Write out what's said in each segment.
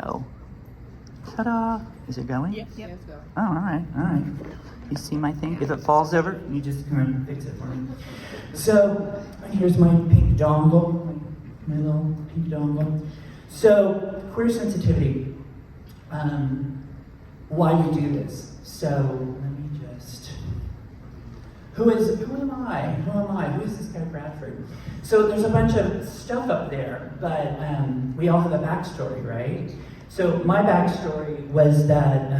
go. Ta-da! Is it going? Yep. Let's go. Oh, all right. You see my thing? If it falls over, you just come and fix it for me. So, here's my pink dongle, my little pink dongle. So, queer sensitivity. Why we do this. So, let me just... Who am I? Who is this guy Bradford? So, there's a bunch of stuff up there, but we all have a backstory, right? So, my backstory was that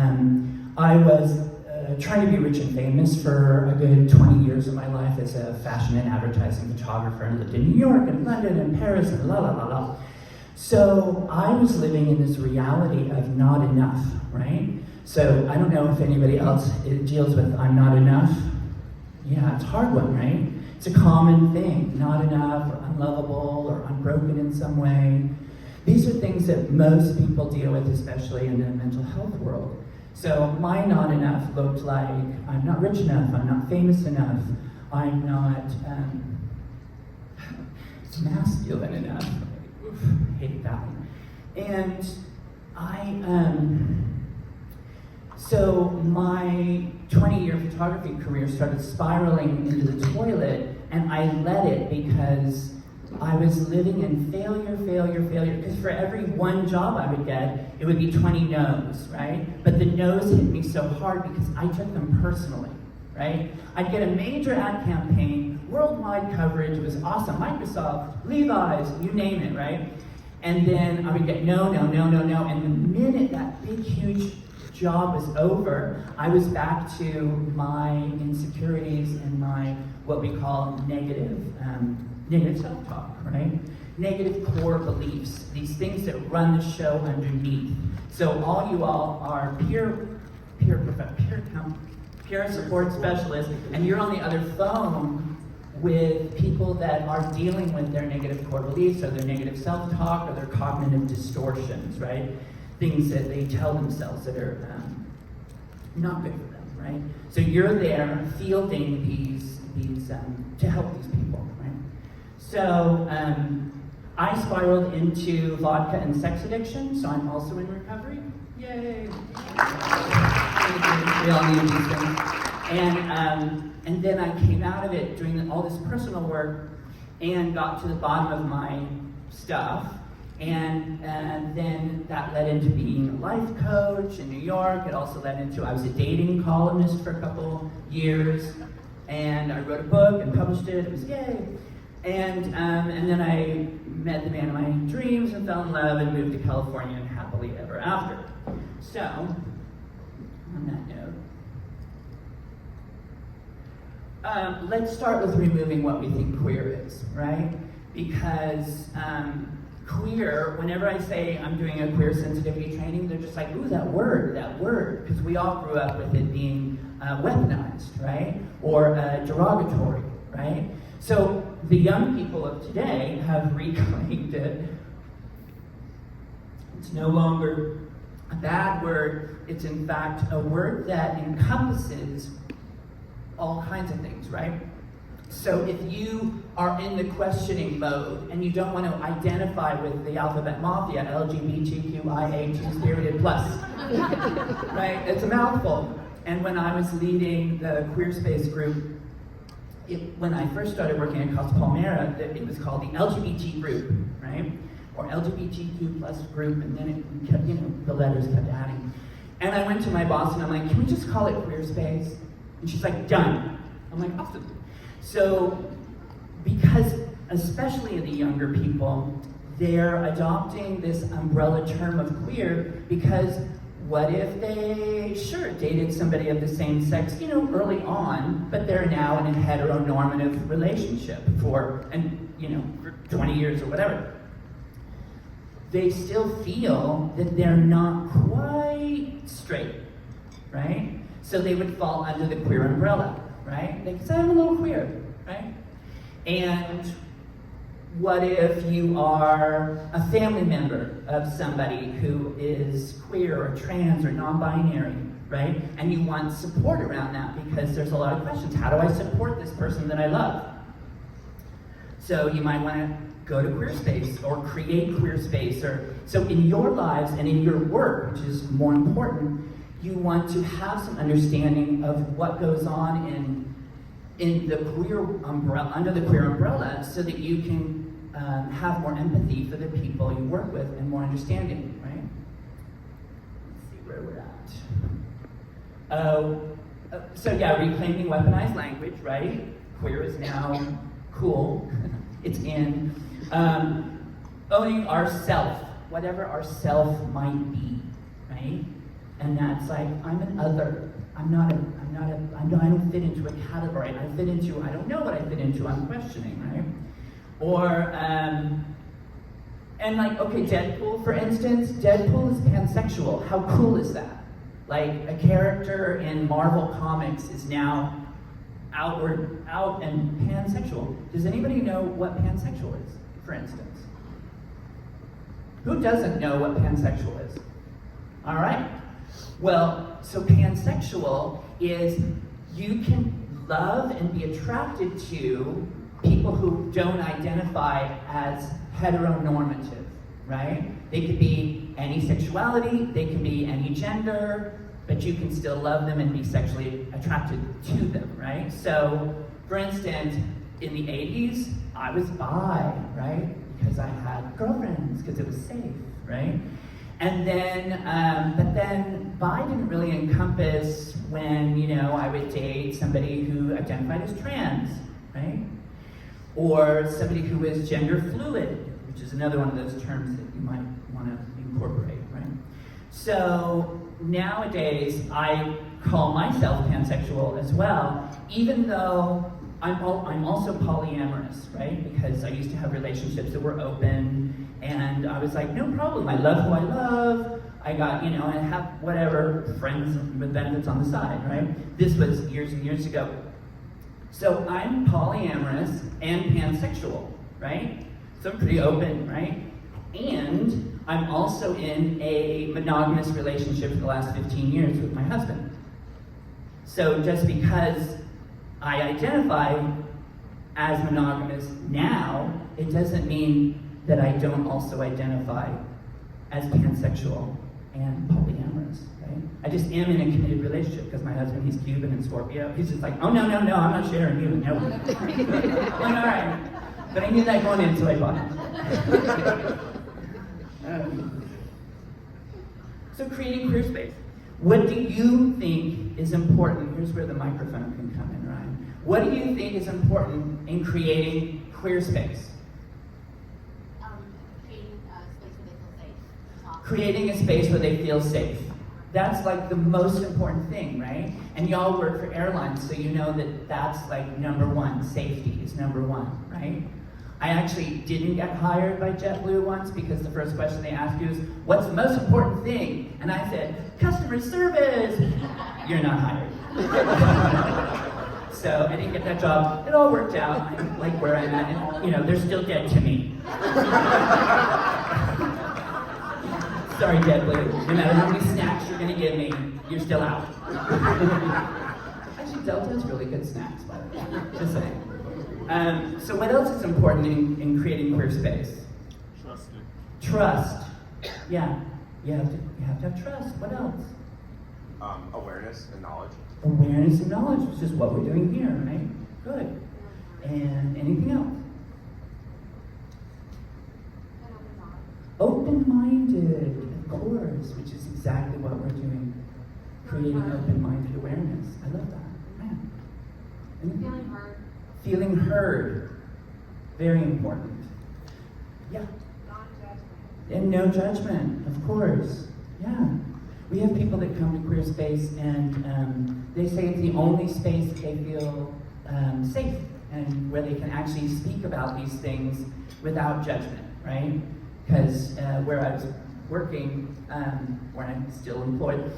I was trying to be rich and famous for a good 20 years of my life as a fashion and advertising photographer, and lived in New York and London and Paris and la la la la. So I was living in this reality of not enough, right? So I don't know if anybody else deals with I'm not enough. Yeah, it's a hard one, right? It's a common thing, not enough, or unlovable, or unbroken in some way. These are things that most people deal with, especially in the mental health world. So my not enough looked like I'm not rich enough, I'm not famous enough, I'm not masculine enough. Oof, hate that one. And so my 20-year photography career started spiraling into the toilet, and I let it because I was living in failure. Because for every one job I would get, it would be 20 no's, right? But the no's hit me so hard because I took them personally, right? I'd get a major ad campaign, worldwide coverage, it was awesome. Microsoft, Levi's, you name it, right? And then I would get no. And the minute that big, huge job was over, I was back to my insecurities and my, what we call negative self-talk, right? Negative core beliefs, these things that run the show underneath. So all you all are peer support specialists, and you're on the other phone with people that are dealing with their negative core beliefs or their negative self-talk or their cognitive distortions, right? Things that they tell themselves that are not good for them, right? So you're there fielding these to help these people, right? So I spiraled into vodka and sex addiction, so I'm also in recovery. Yay! We all need these things. And then I came out of it doing all this personal work and got to the bottom of my stuff. And then that led into being a life coach in New York. It also led into, I was a dating columnist for a couple years. And I wrote a book and published it. It was yay. And then I met the man of my dreams and fell in love and moved to California and happily ever after. So, on that note, let's start with removing what we think queer is, right? Because queer, whenever I say I'm doing a queer sensitivity training, they're just like, ooh, that word, because we all grew up with it being weaponized, right? Or derogatory, right? So the young people of today have reclaimed it. It's no longer a bad word. It's in fact a word that encompasses all kinds of things, right? So if you are in the questioning mode and you don't want to identify with the alphabet mafia, LGBTQIA2 period plus, right? It's a mouthful. And when I was leading the queer space group, when I first started working at Costa Palmera, it was called the LGBT group, right? Or LGBTQ plus group, and then it kept, the letters kept adding. And I went to my boss and I'm like, can we just call it queer space? And she's like, done. I'm like, awesome. So, because especially the younger people, they're adopting this umbrella term of queer because what if they, dated somebody of the same sex, early on, but they're now in a heteronormative relationship for 20 years or whatever. They still feel that they're not quite straight, right? So they would fall under the queer umbrella, right? They say, I'm a little queer, right? And what if you are a family member of somebody who is queer or trans or non-binary, right? And you want support around that because there's a lot of questions. How do I support this person that I love? So you might want to go to queer space or create queer space. Or so in your lives and in your work, which is more important, you want to have some understanding of what goes on in the queer umbrella, under the queer umbrella, so that you can have more empathy for the people you work with and more understanding, right? Let's see where we're at. So yeah, reclaiming weaponized language, right? Queer is now cool. It's in. Owning ourself, whatever our self might be, right? And that's like, I'm an other. I don't fit into a category. I fit into, I don't know what I fit into, I'm questioning, right? Or, and like, okay, Deadpool, for instance, Deadpool is pansexual. How cool is that? Like, a character in Marvel Comics is now out and pansexual. Does anybody know what pansexual is, for instance? Who doesn't know what pansexual is? All right. Well, so pansexual is you can love and be attracted to people who don't identify as heteronormative, right? They could be any sexuality, they can be any gender, but you can still love them and be sexually attracted to them, right? So, for instance, in the 80s, I was bi, right? Because I had girlfriends, because it was safe, right? And then, but then bi didn't really encompass when, you know, I would date somebody who identified as trans, right? Or somebody who is gender fluid, which is another one of those terms that you might want to incorporate, right? So nowadays, I call myself pansexual as well, even though I'm also polyamorous, right? Because I used to have relationships that were open, and I was like, no problem, I love who I love, I got, you know, I have whatever friends with benefits on the side, right? This was years and years ago. So I'm polyamorous and pansexual, right? So I'm pretty open, right? And I'm also in a monogamous relationship for the last 15 years with my husband. So just because I identify as monogamous now, it doesn't mean that I don't also identify as pansexual and polyamorous, right? I just am in a committed relationship because my husband, he's Cuban and Scorpio. He's just like, oh no, I'm not sharing you. No. I'm all right. But I knew that going in, so I bought it. So creating queer space. What do you think is important? Here's where the microphone can come in, Ryan. What do you think is important in creating queer space? Creating a space where they feel safe. That's like the most important thing, right? And y'all work for airlines, so you know that that's like number one. Safety is number one, right? I actually didn't get hired by JetBlue once because the first question they ask you is, what's the most important thing? And I said, customer service. You're not hired. So I didn't get that job. It all worked out. I like where I'm at, and you know, they're still dead to me. Sorry, JetBlue. No matter how many snacks you're gonna give me, you're still out. Actually, Delta has really good snacks, by the way. Just saying. So what else is important in creating queer space? Trust. Yeah. You have to have trust. What else? Awareness and knowledge. Awareness and knowledge, which is what we're doing here, right? Good. And anything else? Open-minded, of course, which is exactly what we're doing. Creating open-minded awareness. I love that. Man. Feeling heard. Feeling heard. Very important. Yeah. Non-judgment. And no judgment, of course. Yeah. We have people that come to queer space and they say it's the only space they feel safe and where they can actually speak about these things without judgment, right? Because where I was working, where I'm still employed,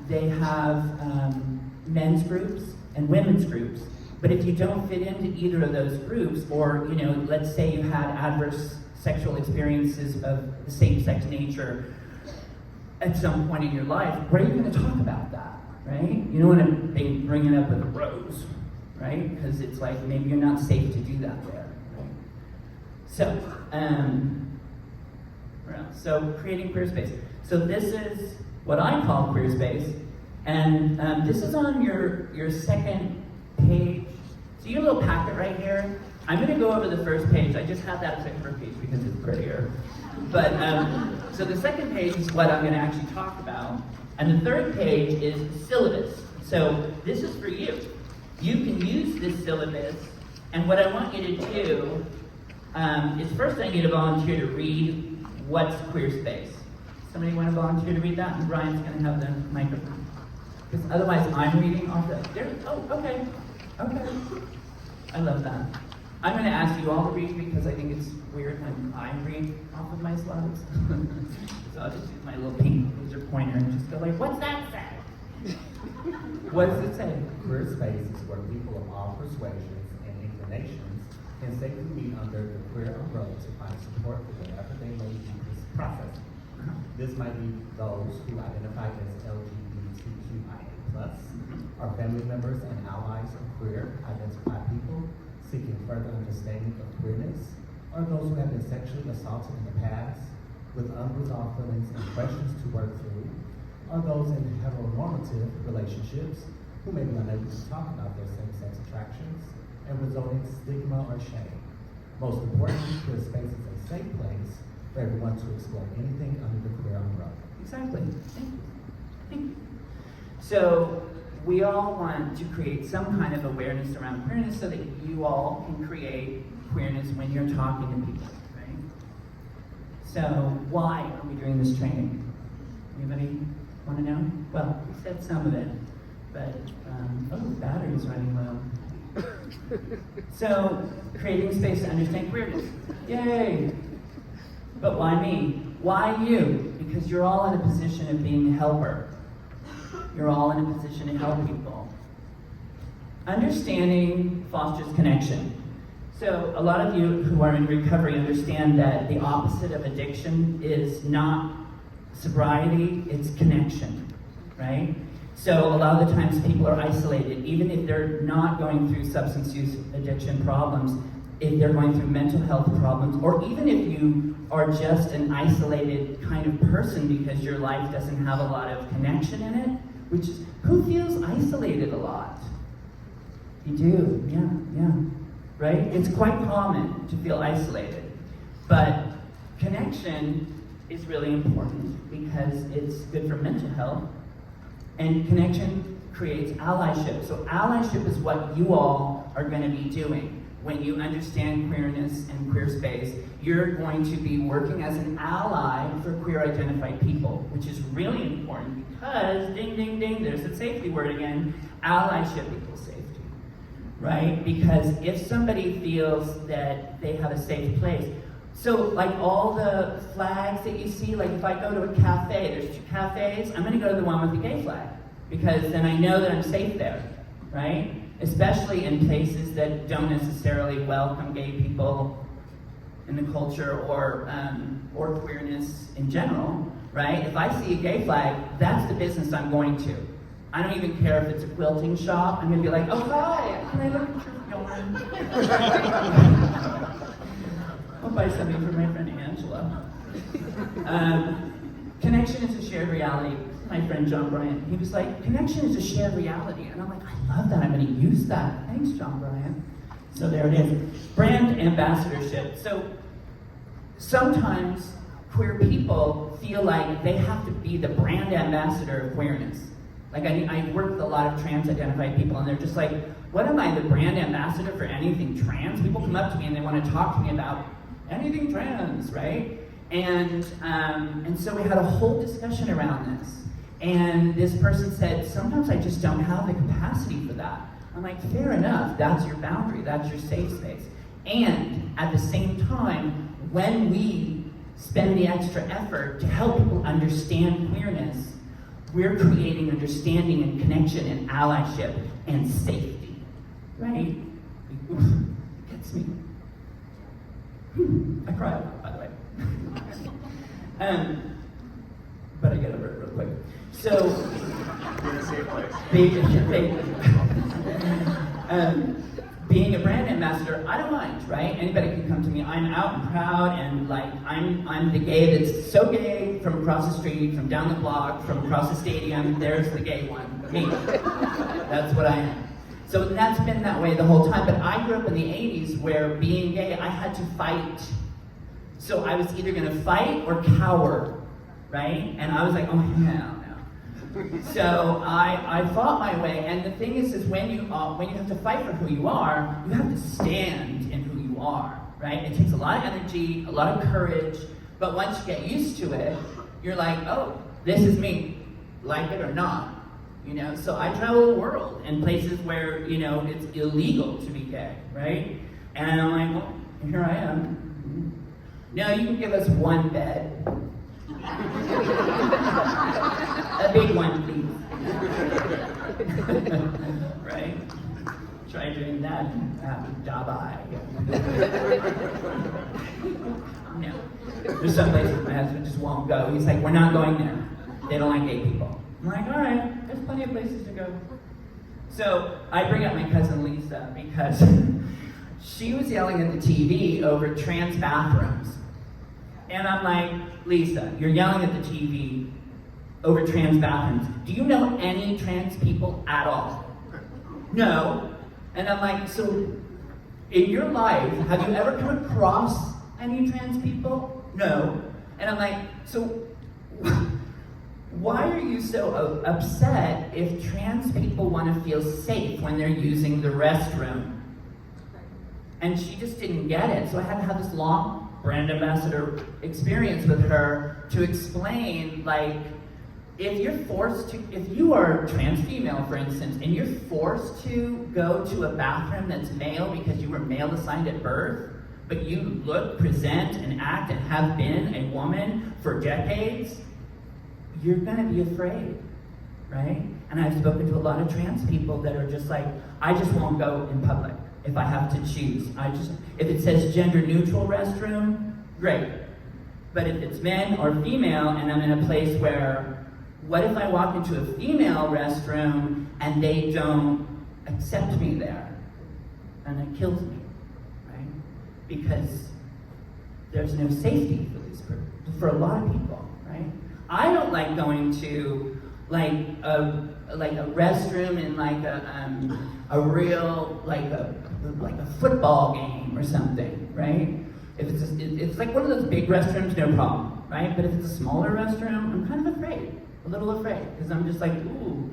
they have men's groups and women's groups. But if you don't fit into either of those groups, or you know, let's say you had adverse sexual experiences of the same-sex nature at some point in your life, where are you going to talk about that, right? You don't want to bring it up with a rose, right? Because it's like maybe you're not safe to do that there, right? So, where else? So creating queer space. So this is what I call queer space, and this is on your second page. So your little packet right here. I'm going to go over the first page. I just have that as a cover page because it's prettier. But so the second page is what I'm going to actually talk about, and the third page is the syllabus. So this is for you. You can use this syllabus, and what I want you to do is first I need a volunteer to read what's queer space. Somebody want to volunteer to read that? And Brian's going to have the microphone. Because otherwise I'm reading off the... There, oh, okay. Okay. I love that. I'm going to ask you all to read because I think it's weird when I read off of my slides. So I'll just use my little pink laser pointer and just go like, what's that say? What does it say? Queer space is where people of all persuasions and inclinations can safely meet under the queer umbrella to find support for whatever they may be processing. This might be those who identify as LGBTQIA+, are family members and allies of queer identified people seeking further understanding of queerness, or those who have been sexually assaulted in the past with unresolved feelings and questions to work through, or those in heteronormative relationships who may be unable to talk about their same-sex attractions and resulting stigma or shame. Most importantly, queer space is a safe place for everyone to explore anything under the queer umbrella. Exactly. Thank you. So we all want to create some kind of awareness around queerness so that you all can create queerness when you're talking to people, right? So why are we doing this training? Anybody want to know? Well, we said some of it, but oh, the battery's running low. So creating space to understand queerness. Yay! But why me? Why you? Because you're all in a position of being a helper. You're all in a position to help people. Understanding fosters connection. So a lot of you who are in recovery understand that the opposite of addiction is not sobriety, it's connection, right? So a lot of the times people are isolated, even if they're not going through substance use addiction problems, if they're going through mental health problems, or even if you are just an isolated kind of person because your life doesn't have a lot of connection in it, which is, who feels isolated a lot? You do, yeah, right? It's quite common to feel isolated, but connection is really important because it's good for mental health, and connection creates allyship. So allyship is what you all are going to be doing. When you understand queerness and queer space, you're going to be working as an ally for queer identified people, which is really important because, ding, ding, ding, there's the safety word again, allyship equals safety, right? Because if somebody feels that they have a safe place, so like all the flags that you see, like if I go to a cafe, there's 2 cafes, I'm gonna go to the one with the gay flag because then I know that I'm safe there, right? Especially in places that don't necessarily welcome gay people in the culture or queerness in general, right? If I see a gay flag, that's the business I'm going to. I don't even care if it's a quilting shop. I'm gonna be like, oh hi, can I look at your yarn? I'll buy something for my friend Angela. Connection is a shared reality. My friend John Bryant, he was like, connection is a shared reality. And I'm like, I love that, I'm gonna use that. Thanks, John Bryant. So there it is. Brand ambassadorship. So sometimes queer people feel like they have to be the brand ambassador of queerness. Like I work with a lot of trans-identified people and they're just like, what am I, the brand ambassador for anything trans? People come up to me and they want to talk to me about anything trans, right? And so we had a whole discussion around this. And this person said, sometimes I just don't have the capacity for that. I'm like, fair enough, that's your boundary, that's your safe space. And at the same time, when we spend the extra effort to help people understand queerness, we're creating understanding and connection and allyship and safety, right? It gets me. I cry a lot, by the way. But I get over it real quick. So, You're in a safe place. being a brand ambassador, I don't mind, right? Anybody can come to me. I'm out and proud, and like I'm the gay that's so gay from across the street, from down the block, from across the stadium. There's the gay one, me. That's what I am. So that's been that way the whole time. But I grew up in the '80s where being gay, I had to fight. So I was either going to fight or cower, right? And I was like, oh hell no. So I fought my way, and the thing is when you have to fight for who you are, you have to stand in who you are, right? It takes a lot of energy, a lot of courage, but once you get used to it, you're like, oh, this is me, like it or not, you know? So I travel the world in places where, you know, it's illegal to be gay, right? And I'm like, well, here I am. No, you can give us one bed. A big one, please. Right? Try doing that and job eye. No. There's some places my husband just won't go. He's like, we're not going there. They don't like gay people. I'm like, all right, there's plenty of places to go. So I bring up my cousin Lisa because she was yelling at the TV over trans bathrooms. And I'm like, Lisa, you're yelling at the TV over trans bathrooms. Do you know any trans people at all? No. And I'm like, so in your life, have you ever come across any trans people? No. And I'm like, so why are you so upset if trans people want to feel safe when they're using the restroom? And she just didn't get it. So I had to have this long brand ambassador experience with her to explain, like, if you are trans female, for instance, and you're forced to go to a bathroom that's male because you were male assigned at birth, but you look, present, and act and have been a woman for decades, you're gonna be afraid, right? And I've spoken to a lot of trans people that are just like, I just won't go in public if I have to choose. If it says gender neutral restroom, great. But if it's men or female and I'm in a place where, what if I walk into a female restroom and they don't accept me there? And it kills me, right? Because there's no safety for a lot of people, right? I don't like going to like a restroom in like a real like a football game or something, right? If it's like one of those big restrooms, no problem, right? But if it's a smaller restroom, I'm kind of afraid, a little afraid, because I'm just like, ooh,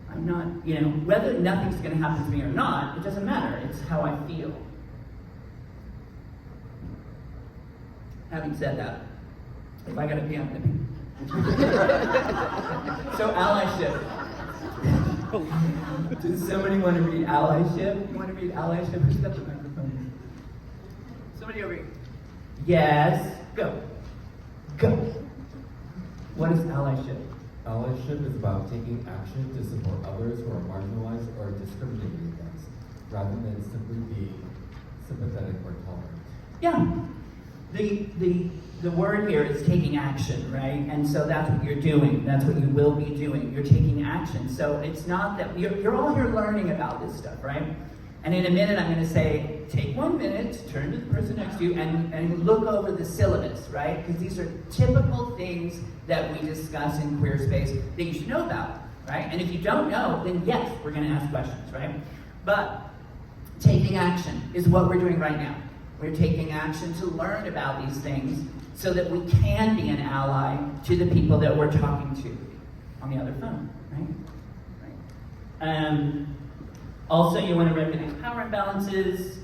I'm not, you know, whether nothing's going to happen to me or not, it doesn't matter. It's how I feel. Having said that, if I gotta pee, I'm gonna pee. So allyship. Does somebody want to read allyship? You want to read allyship? Who's got the microphone? Somebody over here. Yes. Go. Go. What is allyship? Allyship is about taking action to support others who are marginalized or discriminated against, rather than simply being sympathetic or tolerant. Yeah. The word here is taking action, right? And so that's what you're doing. That's what you will be doing. You're taking action. So it's not that you're all here learning about this stuff, right? And in a minute, I'm going to say, take 1 minute, turn to the person next to you, and look over the syllabus, right? Because these are typical things that we discuss in queer space that you should know about, right? And if you don't know, then yes, we're going to ask questions, right? But taking action is what we're doing right now. We're taking action to learn about these things so that we can be an ally to the people that we're talking to on the other phone, right? Also, you want to recognize power imbalances,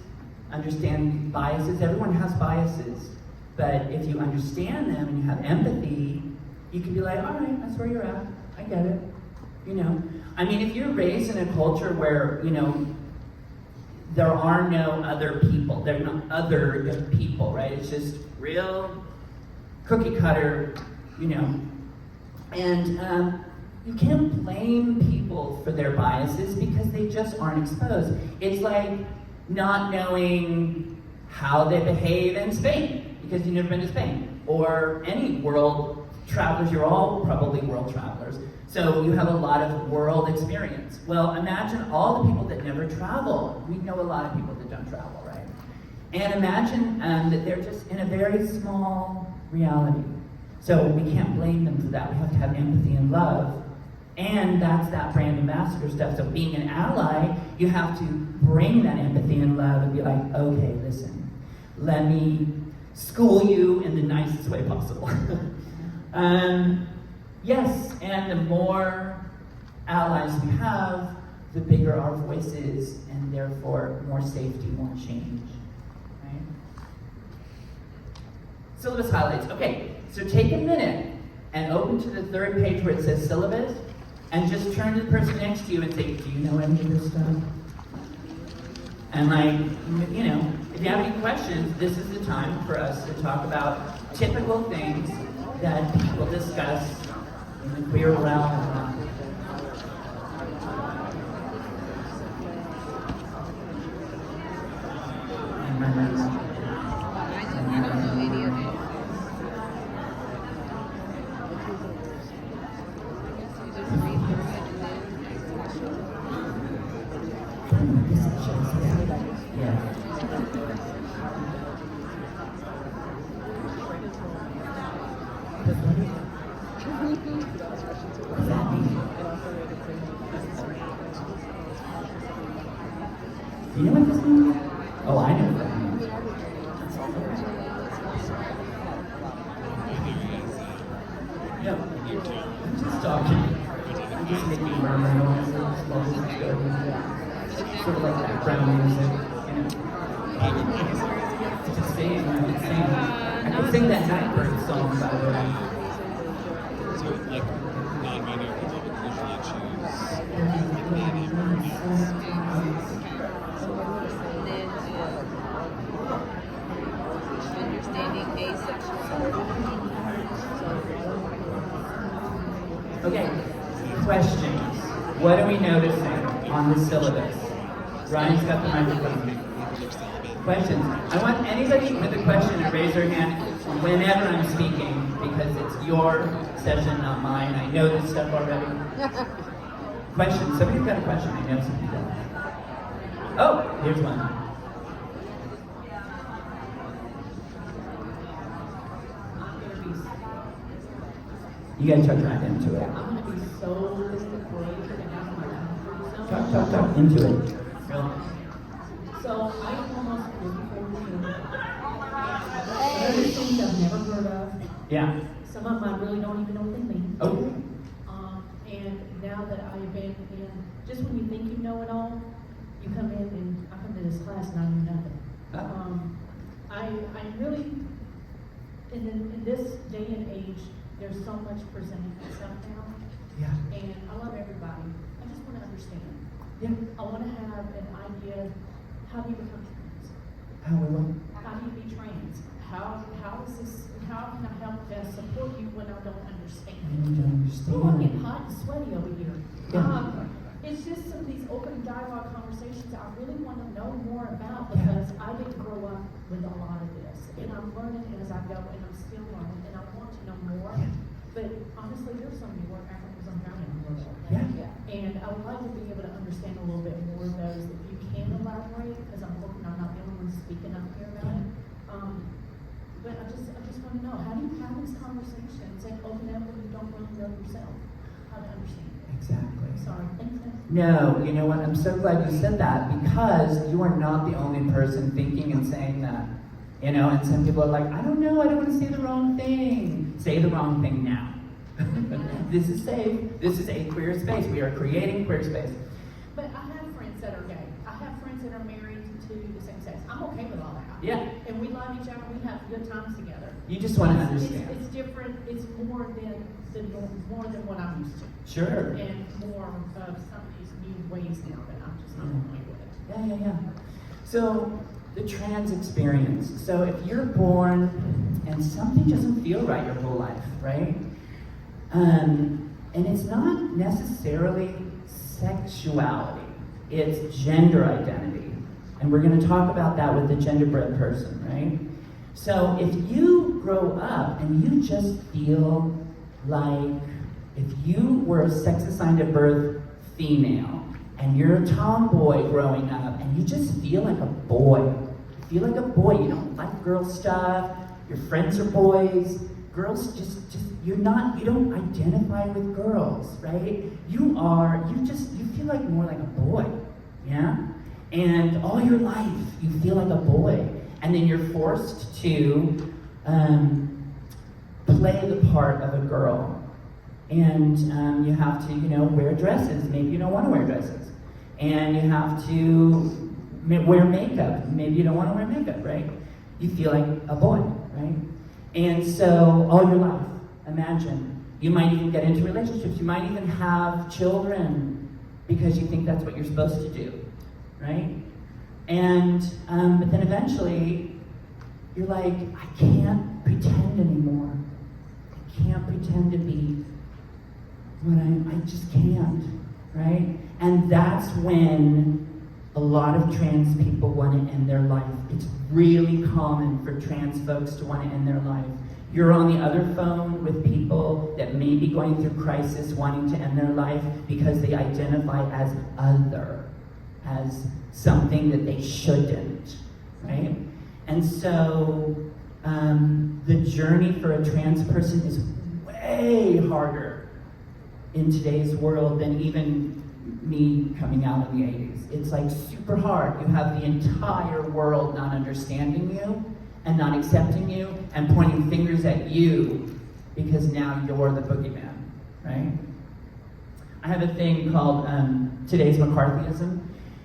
understand biases. Everyone has biases, but if you understand them and you have empathy, you can be like, all right, that's where you're at. I get it. You know, I mean, if you're raised in a culture where, you know, there are no other people. There are no other people, right? It's just real cookie cutter, you know. And you can't blame people for their biases because they just aren't exposed. It's like not knowing how they behave in Spain because you've never been to Spain or any world travelers, you're all probably world travelers, so you have a lot of world experience. Well, imagine all the people that never travel. We know a lot of people that don't travel, right? And imagine that they're just in a very small reality. So we can't blame them for that. We have to have empathy and love. And that's that brand ambassador stuff. So being an ally, you have to bring that empathy and love and be like, okay, listen, let me school you in the nicest way possible. Yes, and the more allies we have, the bigger our voice is, and therefore more safety, more change. Right? Syllabus highlights. Okay, so take a minute and open to the third page where it says syllabus, and just turn to the person next to you and say, do you know any of this stuff? And like, you know, if you have any questions, this is the time for us to talk about typical things that people discuss in the queer realm. Do you know what this means? Oh, I know what that means. No, I'm just talking. I'm just making murmur noises, bubbles and stuff. Sort of like background music, you know. Just sing, I could sing that Nightbird song, by the way. So, like, non-binary people would usually choose Understanding asexual. Okay, questions. What are we noticing on the syllabus? Ryan's got the microphone. Questions. I want anybody with a question to raise their hand whenever I'm speaking, because it's your session, not mine. I know this stuff already. Questions. Somebody's got a question. I know somebody does. Oh, here's one. You gotta talk right into it. I'm gonna be so disappointed and have my Talk into it. So I almost 44 years. There's things I've never heard of. Yeah. Some of them I really don't even know what they mean. Okay. And now that I've been in, just when you think you know it all, you come in and I come to this class and I know nothing. I really, in this day and age, there's so much presenting itself now. Yeah. And I love everybody. I just want to understand. Yeah. I want to have an idea of how do you become trans? How we want. How do you be trans? How is this, how can I help best support you when I don't understand? I don't understand. Oh, I'm getting hot and sweaty over here. Yeah. It's just some of these open dialogue conversations I really want to know more about because I didn't grow up with a lot of this. And I'm learning as I go and I'm still learning and I want to know more. Yeah. But honestly, there's so many more Africans I'm drowning in the world. Yeah. And I would like to be able to understand a little bit more of those. If you can elaborate, because I'm not the only one speaking up here about it. But I just want to know, how do you have these conversations and open up when you don't really know yourself? How to understand it? Exactly. Sorry, thanks. No, you know what? I'm so glad you said that because you are not the only person thinking and saying that. You know, and some people are like, I don't know, I don't want to say the wrong thing. Say the wrong thing now. This is safe. This is a queer space. We are creating queer space. But I have friends that are gay. I have friends that are married to the same sex. I'm okay with all that. Yeah. And we love each other. We have good times together. You just want to understand. It's different. It's more than what I'm used to. Sure. And more of some of these new ways now that I'm just not okay with it. Yeah. So, the trans experience. So, if you're born and something doesn't feel right your whole life, right? And it's not necessarily sexuality, it's gender identity. And we're going to talk about that with the genderbread person, right? So if you grow up and you just feel like if you were a sex assigned at birth female and you're a tomboy growing up and you just feel like a boy. You feel like a boy, you don't like girl stuff, your friends are boys, girls just you don't identify with girls, right? You feel like more like a boy, yeah? And all your life you feel like a boy. And then you're forced to play the part of a girl. And you have to, wear dresses. Maybe you don't want to wear dresses. And you have to wear makeup. Maybe you don't want to wear makeup, right? You feel like a boy, right? And so all your life, imagine, you might even get into relationships. You might even have children because you think that's what you're supposed to do, right? And but then eventually, you're like, I can't pretend anymore. I can't pretend to be what I just can't, right? And that's when a lot of trans people want to end their life. It's really common for trans folks to want to end their life. You're on the other phone with people that may be going through crisis, wanting to end their life because they identify as other, as something that they shouldn't, right? And so the journey for a trans person is way harder in today's world than even me coming out in the 80s. It's like super hard. You have the entire world not understanding you and not accepting you and pointing fingers at you because now you're the boogeyman, right? I have a thing called Today's McCarthyism.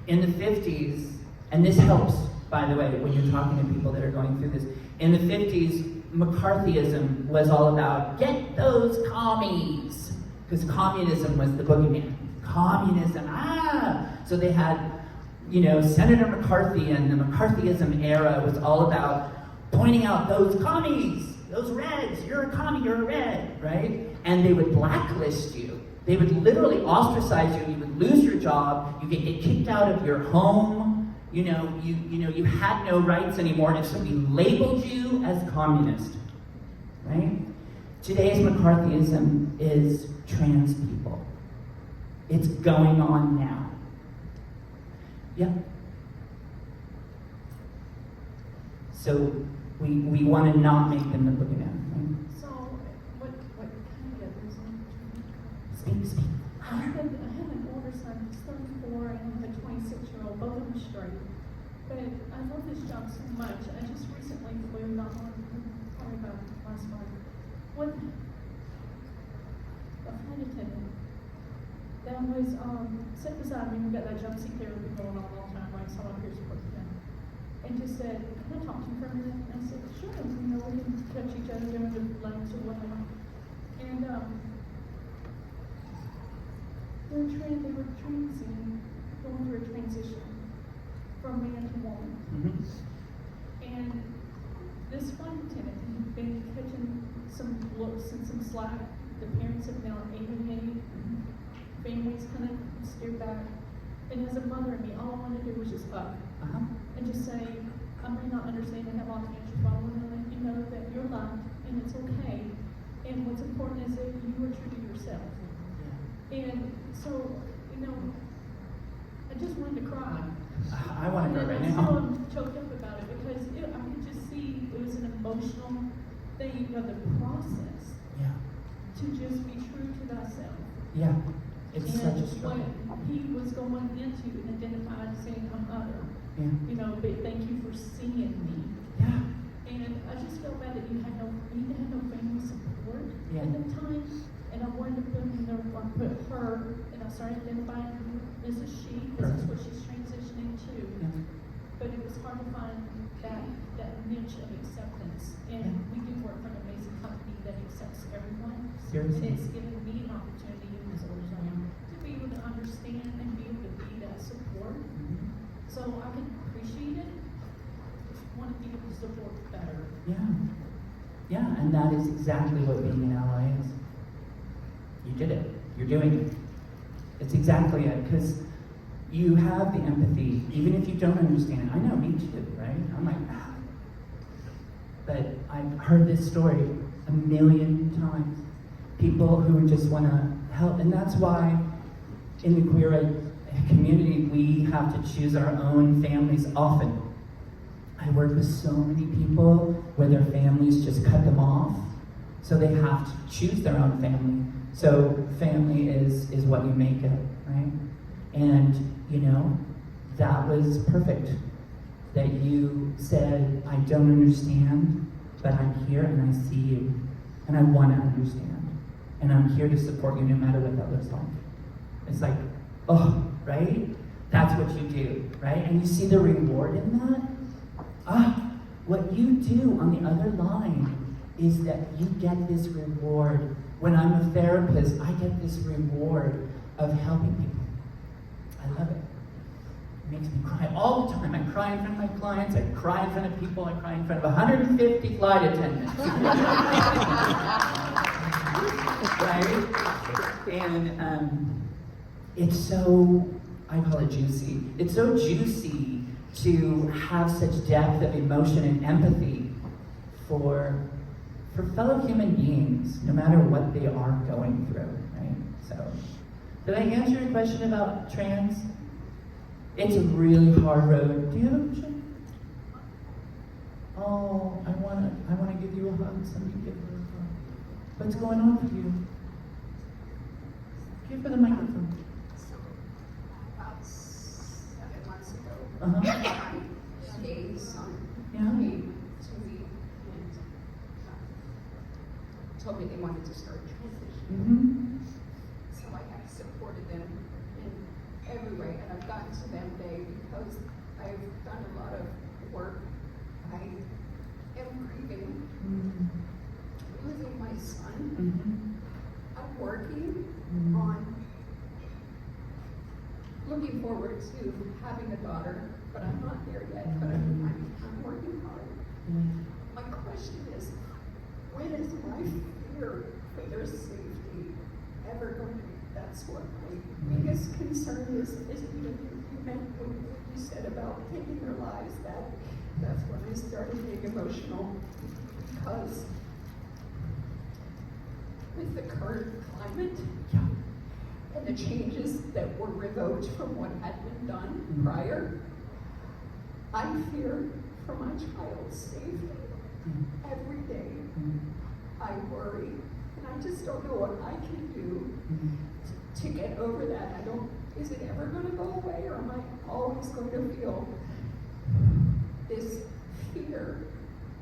In the 50s, and this helps, by the way, when you're talking to people that are going through this. In the 50s, McCarthyism was all about, get those commies, because communism was the boogeyman. Communism, So they had, Senator McCarthy, and the McCarthyism era was all about pointing out those commies, those reds, you're a commie, you're a red, right? And they would blacklist you. They would literally ostracize you. You would lose your job. You could get kicked out of your home. You had no rights anymore if somebody labeled you as communist, right? Today's McCarthyism is trans people. It's going on now. Yeah. So we want to not make them the boogeyman, right? So, what kind of reason? Speak. I have an older son, he's 34, and I have a 26-year-old, both of them straight. But I love this job so much. I just recently flew, not long, probably about last month. A flight attendant that was sitting beside me. We got that jump seat there we've been going on all the time, like someone here's supposed to be. And just said, can I talk to you for a minute? And I said, sure, we can touch each other during the lunch or whatever. And they were going through a transition from man to woman. Mm-hmm. And this flight attendant had been catching some looks and some slack. The parents have now alienated. Families kind of steer back. And as a mother and me, all I wanted to do was just up. And just say, I may not understand and have all the answers, but I want to let you know that you're loved and it's okay. And what's important is that you are true to yourself. And so, I just wanted to cry. I want to cry right And now. I'm choked up about it because I could just see it was an emotional thing of the process Yeah. to just be true to thyself. Yeah. It's And such a struggle. what he was going into and identified saying, I'm other. Yeah. But thank you for seeing me. Yeah. And I just felt bad that you had no family support Yeah. at the time. And I wanted to put her, and I started identifying her as a she, because that's what she's transitioning to. Yeah. But it was hard to find that niche of acceptance. And we do work for an amazing company that accepts everyone. Seriously. And it's given me an opportunity, as old as I am, to be able to understand and be able to be that support. Mm-hmm. So I can appreciate it, want to be able to support better. Yeah. Yeah, and that is exactly what being an ally is. You did it. You're doing it. It's exactly it, because you have the empathy, even if you don't understand. I know, me too, right? I'm like, But I've heard this story a million times. people who just want to help. And that's why in the queer community, we have to choose our own families often. I work with so many people where their families just cut them off, so they have to choose their own family. So family is what you make it, right? And, you know, that was perfect. That you said, I don't understand, but I'm here and I see you. And I want to understand. And I'm here to support you no matter what that looks like. It's like, oh, right? That's what you do, right? And you see the reward in that? What you do on the other line is that you get this reward. When I'm a therapist, I get this reward of helping people. I love it. It makes me cry all the time. I cry in front of my clients, I cry in front of people, I cry in front of 150 flight attendants. Right? And it's so, I call it juicy. It's so juicy to have such depth of emotion and empathy for fellow human beings, no matter what they are going through, right? So, did I answer your question about trans? It's a really hard road. Do you have a question? Oh, I wanna give you a hug. Somebody give her a hug. What's going on for you? Give her the microphone. About 7 months ago, Uh-huh. my gay son Yeah. came to me and told me they wanted to start transitioning. Mm-hmm. So I have supported them in every way, and I've gotten to them day because I've done a lot of work. I am grieving, losing my son. Mm-hmm. I'm working Mhm. on looking forward to having a daughter, but I'm not there yet, but I'm working hard. My question is, when is my fear for their safety ever going to be? That's what my biggest concern is even you meant what you said about taking their lives, that's when I started being emotional, because with the current climate, and the changes that were revoked from what had been done prior, I fear for my child's safety. Every day, I worry, and I just don't know what I can do to get over that. Is it ever going to go away, or am I always going to feel this fear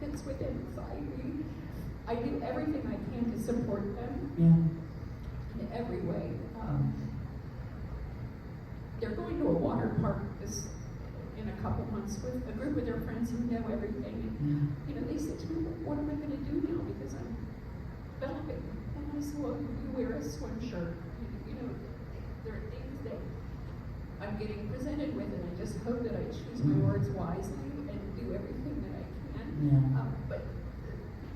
that's within me? I do everything I can to support them. In every way. They're going to a water park in a couple months with a group of their friends who know everything. And, you know, they said to me, what am I going to do now? Because I'm developing. And I said, well, you wear a swim shirt. You know, there are things that I'm getting presented with, and I just hope that I choose my words wisely and do everything that I can. But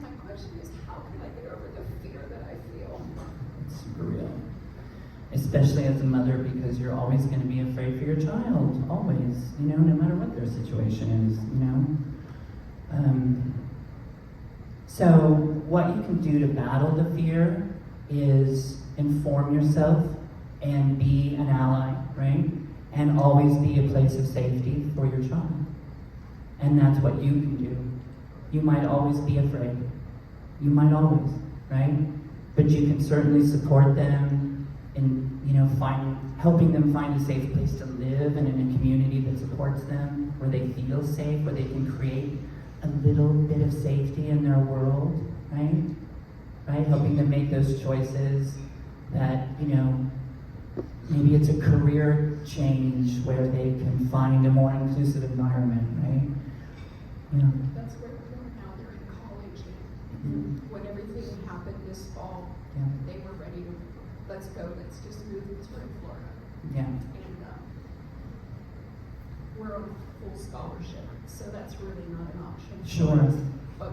my question is, how can I get over the fear that I feel? It's super real. Especially as a mother, because you're always going to be afraid for your child. Always. You know, no matter what their situation is, you know. So what you can do to battle the fear is inform yourself and be an ally, right? And always be a place of safety for your child. And that's what you can do. You might always be afraid. You might always, right? But you can certainly support them in, you know, helping them find a safe place to live and in a community that supports them, where they feel safe, where they can create a little bit of safety in their world, right? Right? Helping them make those choices that, you know, maybe it's a career change where they can find a more inclusive environment, right? Yeah. That's where they're going now. They're in college, and when everything happened this fall, they were ready to, let's go, let's just move to Florida. Yeah. And we're on full scholarship, so that's really not an option. Sure. But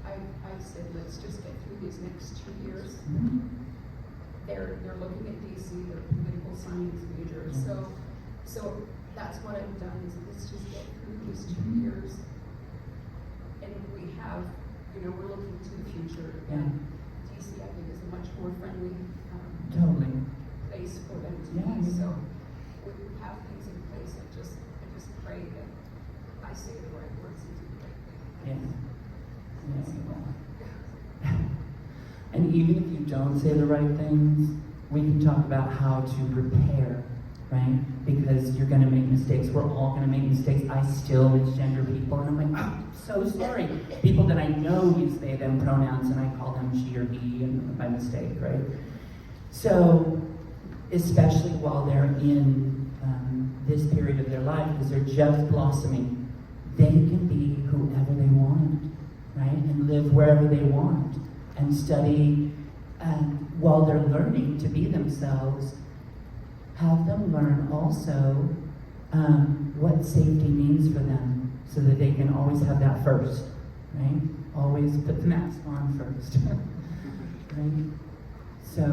I said, let's just get through these next 2 years. They're looking at DC, they're political science majors, so that's what I've done, is let's just get through these 2 years. And we have, you know, we're looking to the future. Yeah. DC I think, is a much more friendly Totally. place for them to Yeah, be. yeah. So we have things in place. I just pray that I say the right words and do the right thing. Yeah. And even if you don't say the right things, we can talk about how to repair, right? Because you're going to make mistakes. We're all going to make mistakes. I still misgender people, and I'm like, oh, I'm so sorry. People that I know use they, them pronouns, and I call them she or he, and by mistake, right? So, especially while they're in this period of their life, because they're just blossoming, they can be whoever they want, right? And live wherever they want, and study, and while they're learning to be themselves, have them learn also what safety means for them, so that they can always have that first, right? Always put the mask on first, right? So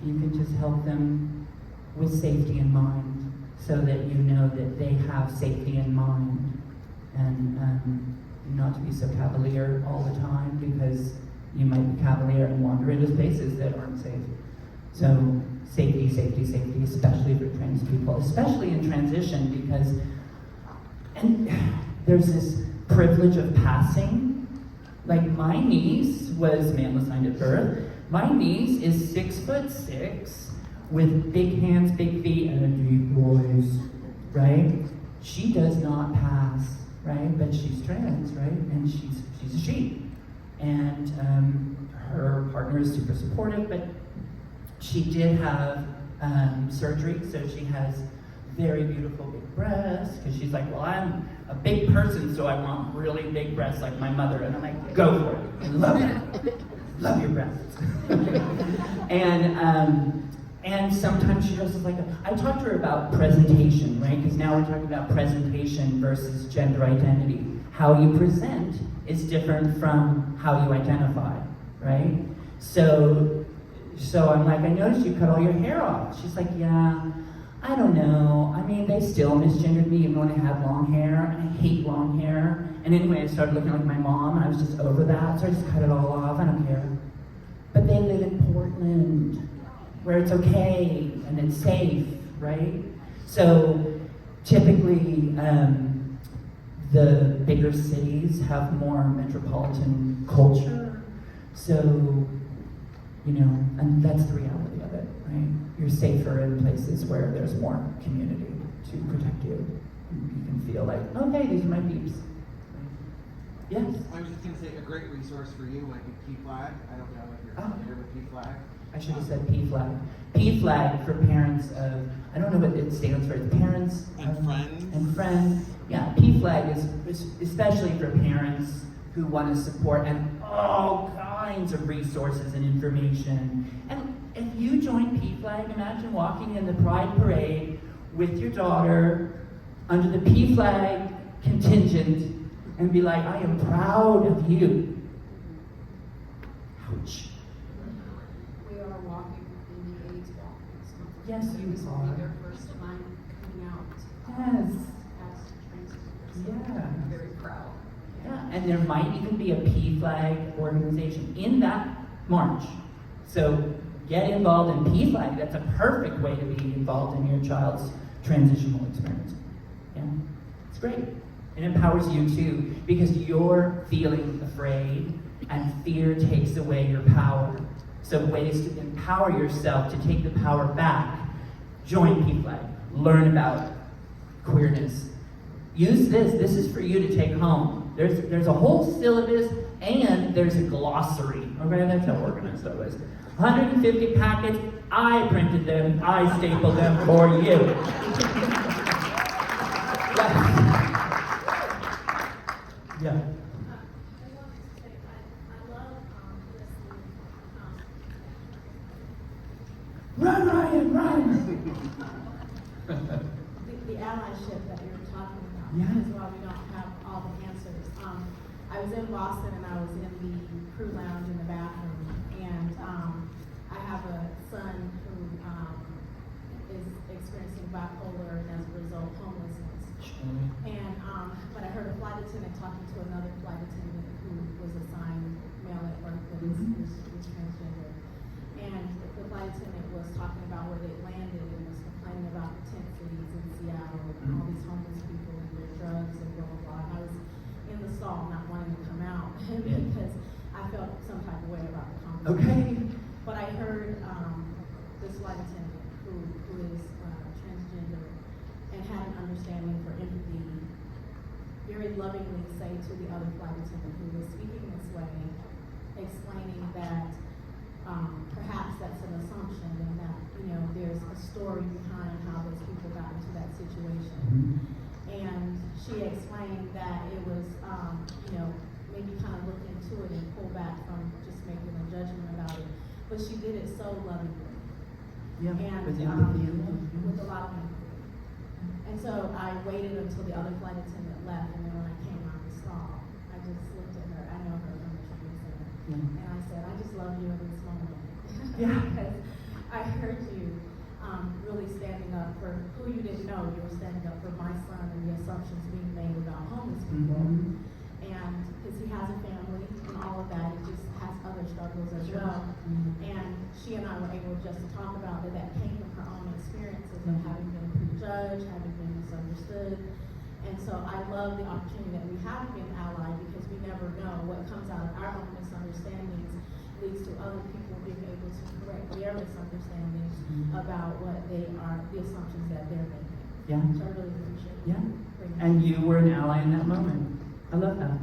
you can just help them with safety in mind, so that you know that they have safety in mind, and not to be so cavalier all the time, because you might be cavalier and wander into spaces that aren't safe. So safety, safety, safety, especially for trans people, especially in transition, because and there's this privilege of passing. Like my niece was male assigned at birth. My niece is 6'6", with big hands, big feet, and a deep voice, right? She does not pass, right? But she's trans, right? And she's a she. And her partner is super supportive, but she did have surgery, so she has very beautiful big breasts, because she's like, well, I'm a big person, so I want really big breasts like my mother. And I'm like, go for it. I love it. Love your breasts. And sometimes she just is like, I talked to her about presentation, right? Because now we're talking about presentation versus gender identity. How you present is different from how you identify, right? So I'm like, I noticed you cut all your hair off. She's like, yeah, I don't know. I mean, they still misgendered me even when I had long hair, and I hate long hair. And anyway, I started looking like my mom, and I was just over that, so I just cut it all off. I don't care. But they live in Portland, where it's okay and it's safe, right? So typically, the bigger cities have more metropolitan culture. So, you know, and that's the reality of it, right? You're safer in places where there's more community to protect you. You can feel like, okay, these are my peeps. Yes? I was just going to say a great resource for you might be P-Flag. I don't know if you're familiar with P-Flag. I should have said P-Flag. P-Flag for parents of, I don't know what it stands for, it's parents And friends. And friends. Yeah, P-Flag is especially for parents who want to support, and all kinds of resources and information. And if you join P-Flag, imagine walking in the Pride Parade with your daughter under the P-Flag contingent and be like, I am proud of you. Ouch. We are walking in the AIDS walk next month. Yes, you This will are. be their first time coming out Yes. as transgenders. So Yeah. I'm very proud. Yeah, and there might even be a P-Flag organization in that march. So get involved in P-Flag. That's a perfect way to be involved in your child's transitional experience. Yeah, it's great. It empowers you too, because you're feeling afraid, and fear takes away your power. So ways to empower yourself, to take the power back, join P-Flag, learn about queerness. Use this. This is for you to take home. There's a whole syllabus, and there's a glossary. Okay, that's how organized I was. 150 packets. I printed them. I stapled them for you. Yeah. I wanted to say I love listening. Run, Ryan, run! The allyship that you were talking about. Yes. That's why we don't have all the answers. I was in Boston and I was in the crew lounge in the bathroom, and I have a son who is experiencing bipolar and as a result homelessness. And but I heard a flight attendant talking to another flight attendant who was assigned male at birth but is transgender. and the flight attendant was talking about where they landed and was complaining about the tent cities in Seattle and all these homeless people and their drugs and blah, blah, blah. And I was in the stall not wanting to come out because I felt some type of way about the conversation. Okay. But I heard this flight attendant who is transgender and had an understanding for empathy very lovingly say to the other flight attendant who was speaking this way, explaining that perhaps that's an assumption and that, you know, there's a story behind how those people got into that situation. And she explained that it was, you know, maybe kind of look into it and pull back from just making a judgment about it. But she did it so lovingly. Yeah, And with empathy and love. with a lot of empathy. And so I waited until the other flight attendant left, and then when I came out of the stall, I just looked at her. I know her from the training center, and I said, "I just love you in this moment." Yeah. Because I heard you really standing up for who you didn't know. You were standing up for my son and the assumptions being made about homeless people. And because he has a family and all of that, he just has other struggles as well. And she and I were able just to talk about that came from her own experiences of having been prejudged, having been misunderstood. And so I love the opportunity that we have to be an ally because we never know what comes out of our own misunderstandings leads to other people being able to correct their misunderstandings about what they are, the assumptions that they're making. Yeah. So I really appreciate it. Yeah. And you were an ally in that moment. I love that.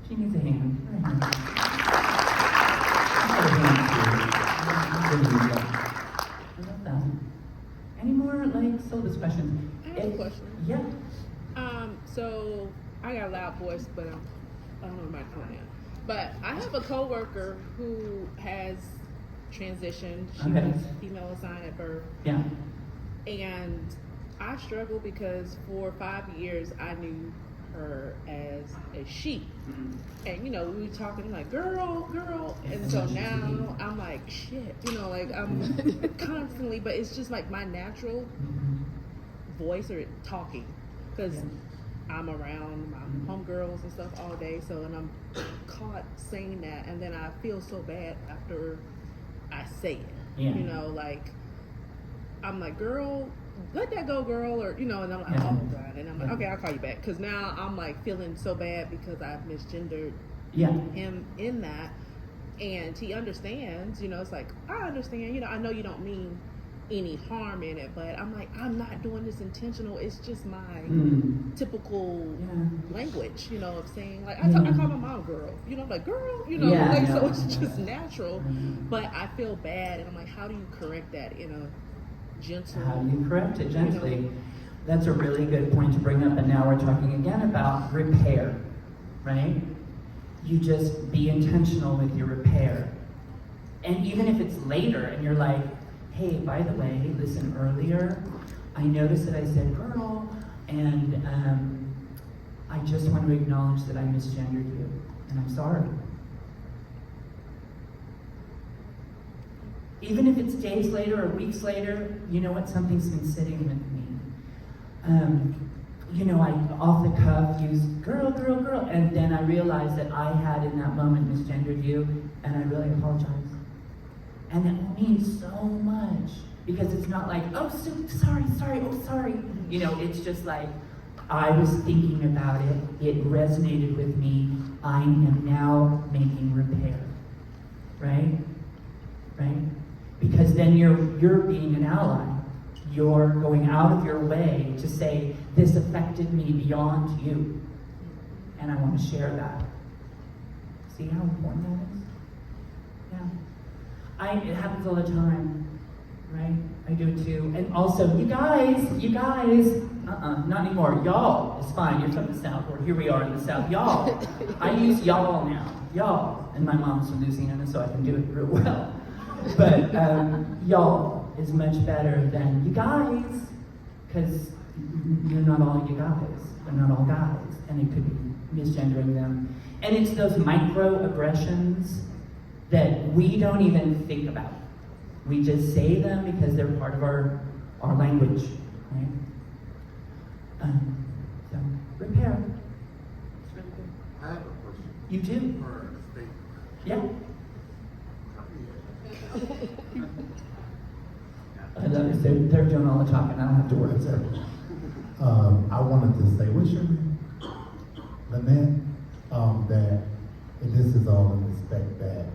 She needs a hand. I love that. Any more like syllabus questions? I have a question. Yeah. So I got a loud voice, but I don't know my pronoun. But I have a coworker who has transitioned. She Okay. was female assigned at birth. Yeah. And I struggle because for 5 years I knew her as a she. And you know, we were talking like girl, and so now I'm like shit, you know, like I'm constantly, but it's just like my natural voice or talking because I'm around my homegirls and stuff all day, so and I'm caught saying that, and then I feel so bad after I say it. Yeah. You know, like I'm like, girl, let that go, girl, or you know, and I'm like, oh god, and I'm like, okay, I'll call you back, because now I'm like feeling so bad because I've misgendered him in that, and he understands. You know, it's like I understand. You know, I know you don't mean any harm in it, but I'm like, I'm not doing this intentional. It's just my typical language, you know, of saying like I call my mom girl, you know, like girl, you know, like so it's just natural. But I feel bad, and I'm like, how do you correct that in a gentle? How do you correct it gently? You know? That's a really good point to bring up, and now we're talking again about repair, right? You just be intentional with your repair, and even if it's later, and you're like, hey, by the way, listen, earlier, I noticed that I said girl, and I just want to acknowledge that I misgendered you, and I'm sorry. Even if it's days later or weeks later, you know what, something's been sitting with me. You know, I off the cuff used girl, and then I realized that I had in that moment misgendered you, and I really apologize. And it means so much, because it's not like, oh, sorry. You know, it's just like, I was thinking about it, it resonated with me, I am now making repair, right? Because then you're being an ally. You're going out of your way to say, this affected me beyond you, and I want to share that. See how important that is? Yeah. It happens all the time, right? I do it too. And also, you guys, not anymore. Y'all, it's fine. You're from the South, or here we are in the South. Y'all. I use y'all now. Y'all. And my mom's from Louisiana, so I can do it real well. But y'all is much better than you guys, because you're not all you guys. They're not all guys. And it could be misgendering them. And it's those microaggressions that we don't even think about. We just say them because they're part of our language, right? So, repair. It's really good. I have a question. You do? Or a statement. Yeah. I love it. They're doing all the talking. I don't have to work. So. I wanted to say, what's your name? Lynette? That, and this is all in respect that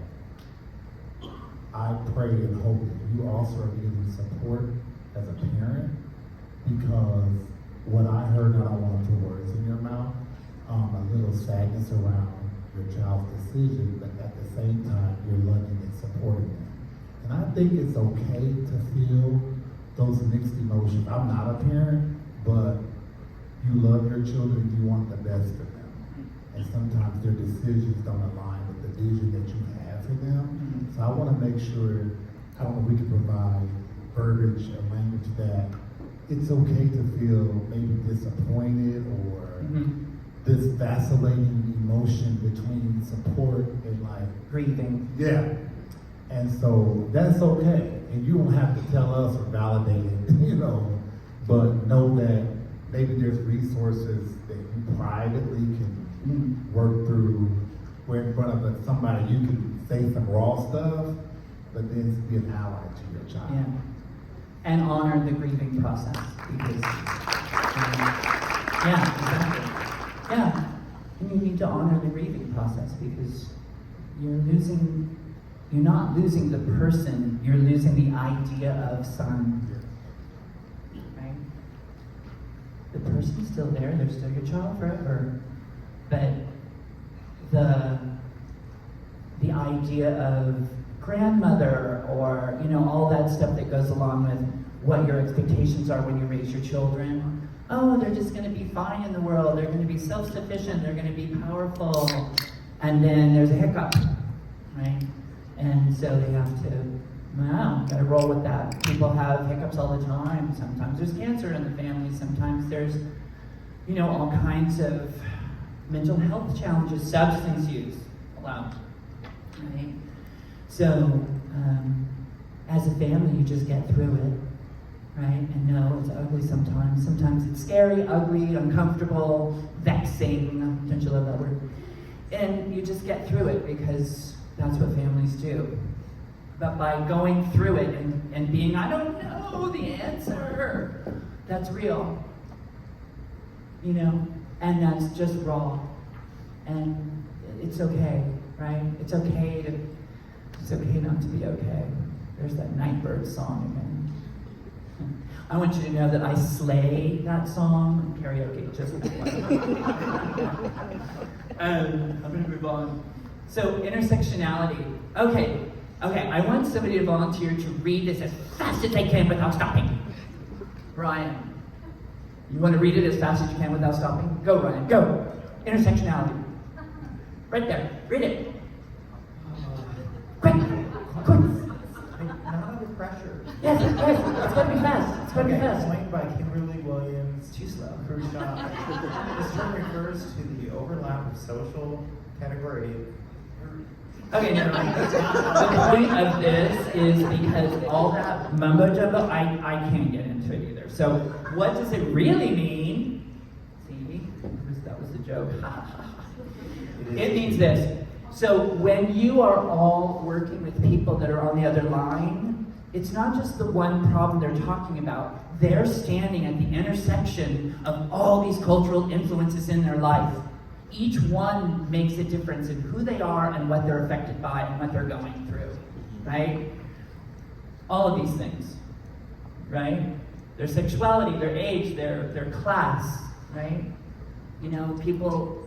I pray and hope that you also are getting support as a parent, because what I heard, and I don't want to put words in your mouth, a little sadness around your child's decision, but at the same time, you're loving and supporting them. And I think it's okay to feel those mixed emotions. I'm not a parent, but you love your children and you want the best for them. And sometimes their decisions don't align with the vision that you have for them. So I want to make sure, I don't know if we can provide verbiage or language that it's okay to feel maybe disappointed or this vacillating emotion between support and like Grieving. yeah. And so that's okay. And you don't have to tell us or validate it, but know that maybe there's resources that you privately can work through, where in front of somebody you can say some raw stuff, but then be an ally to your child. Yeah. And honor the grieving process, because, yeah, exactly. Yeah, and you need to honor the grieving process, because you're not losing the person, you're losing the idea of son. Right? The person's still there, they're still your child forever. But the idea of grandmother or, all that stuff that goes along with what your expectations are when you raise your children. Oh, they're just going to be fine in the world. They're going to be self-sufficient. They're going to be powerful. And then there's a hiccup, right? And so they have to, got to roll with that. People have hiccups all the time. Sometimes there's cancer in the family. Sometimes there's, all kinds of mental health challenges, substance use allowed, right? So, as a family, you just get through it, right? And no, it's ugly sometimes. Sometimes it's scary, ugly, uncomfortable, vexing. Don't you love that word? And you just get through it, because that's what families do. But by going through it and being, I don't know the answer, that's real. And that's just raw. And it's okay, right? It's okay not to be okay. There's that Nightbird song again. I want you to know that I slay that song in karaoke, just I'm gonna move on. So, intersectionality. Okay, I want somebody to volunteer to read this as fast as they can without stopping. Ryan, you want to read it as fast as you can without stopping? Go, Ryan, go. Intersectionality. Right there, read it. Quick. Not under pressure. Yes, it's gonna be fast. It's gonna be fast. Coined by Kimberly Williams. Too slow. Khrushchev. This term refers to the overlap of social category. Okay, never mind. The point of this is because all that mumbo jumbo, I can't get into it either. So, what does it really mean? See, that was the joke. It means this. So, when you are all working with people that are on the other line, it's not just the one problem they're talking about. They're standing at the intersection of all these cultural influences in their life. Each one makes a difference in who they are and what they're affected by and what they're going through, right? All of these things, right? Their sexuality, their age, their class, right? People,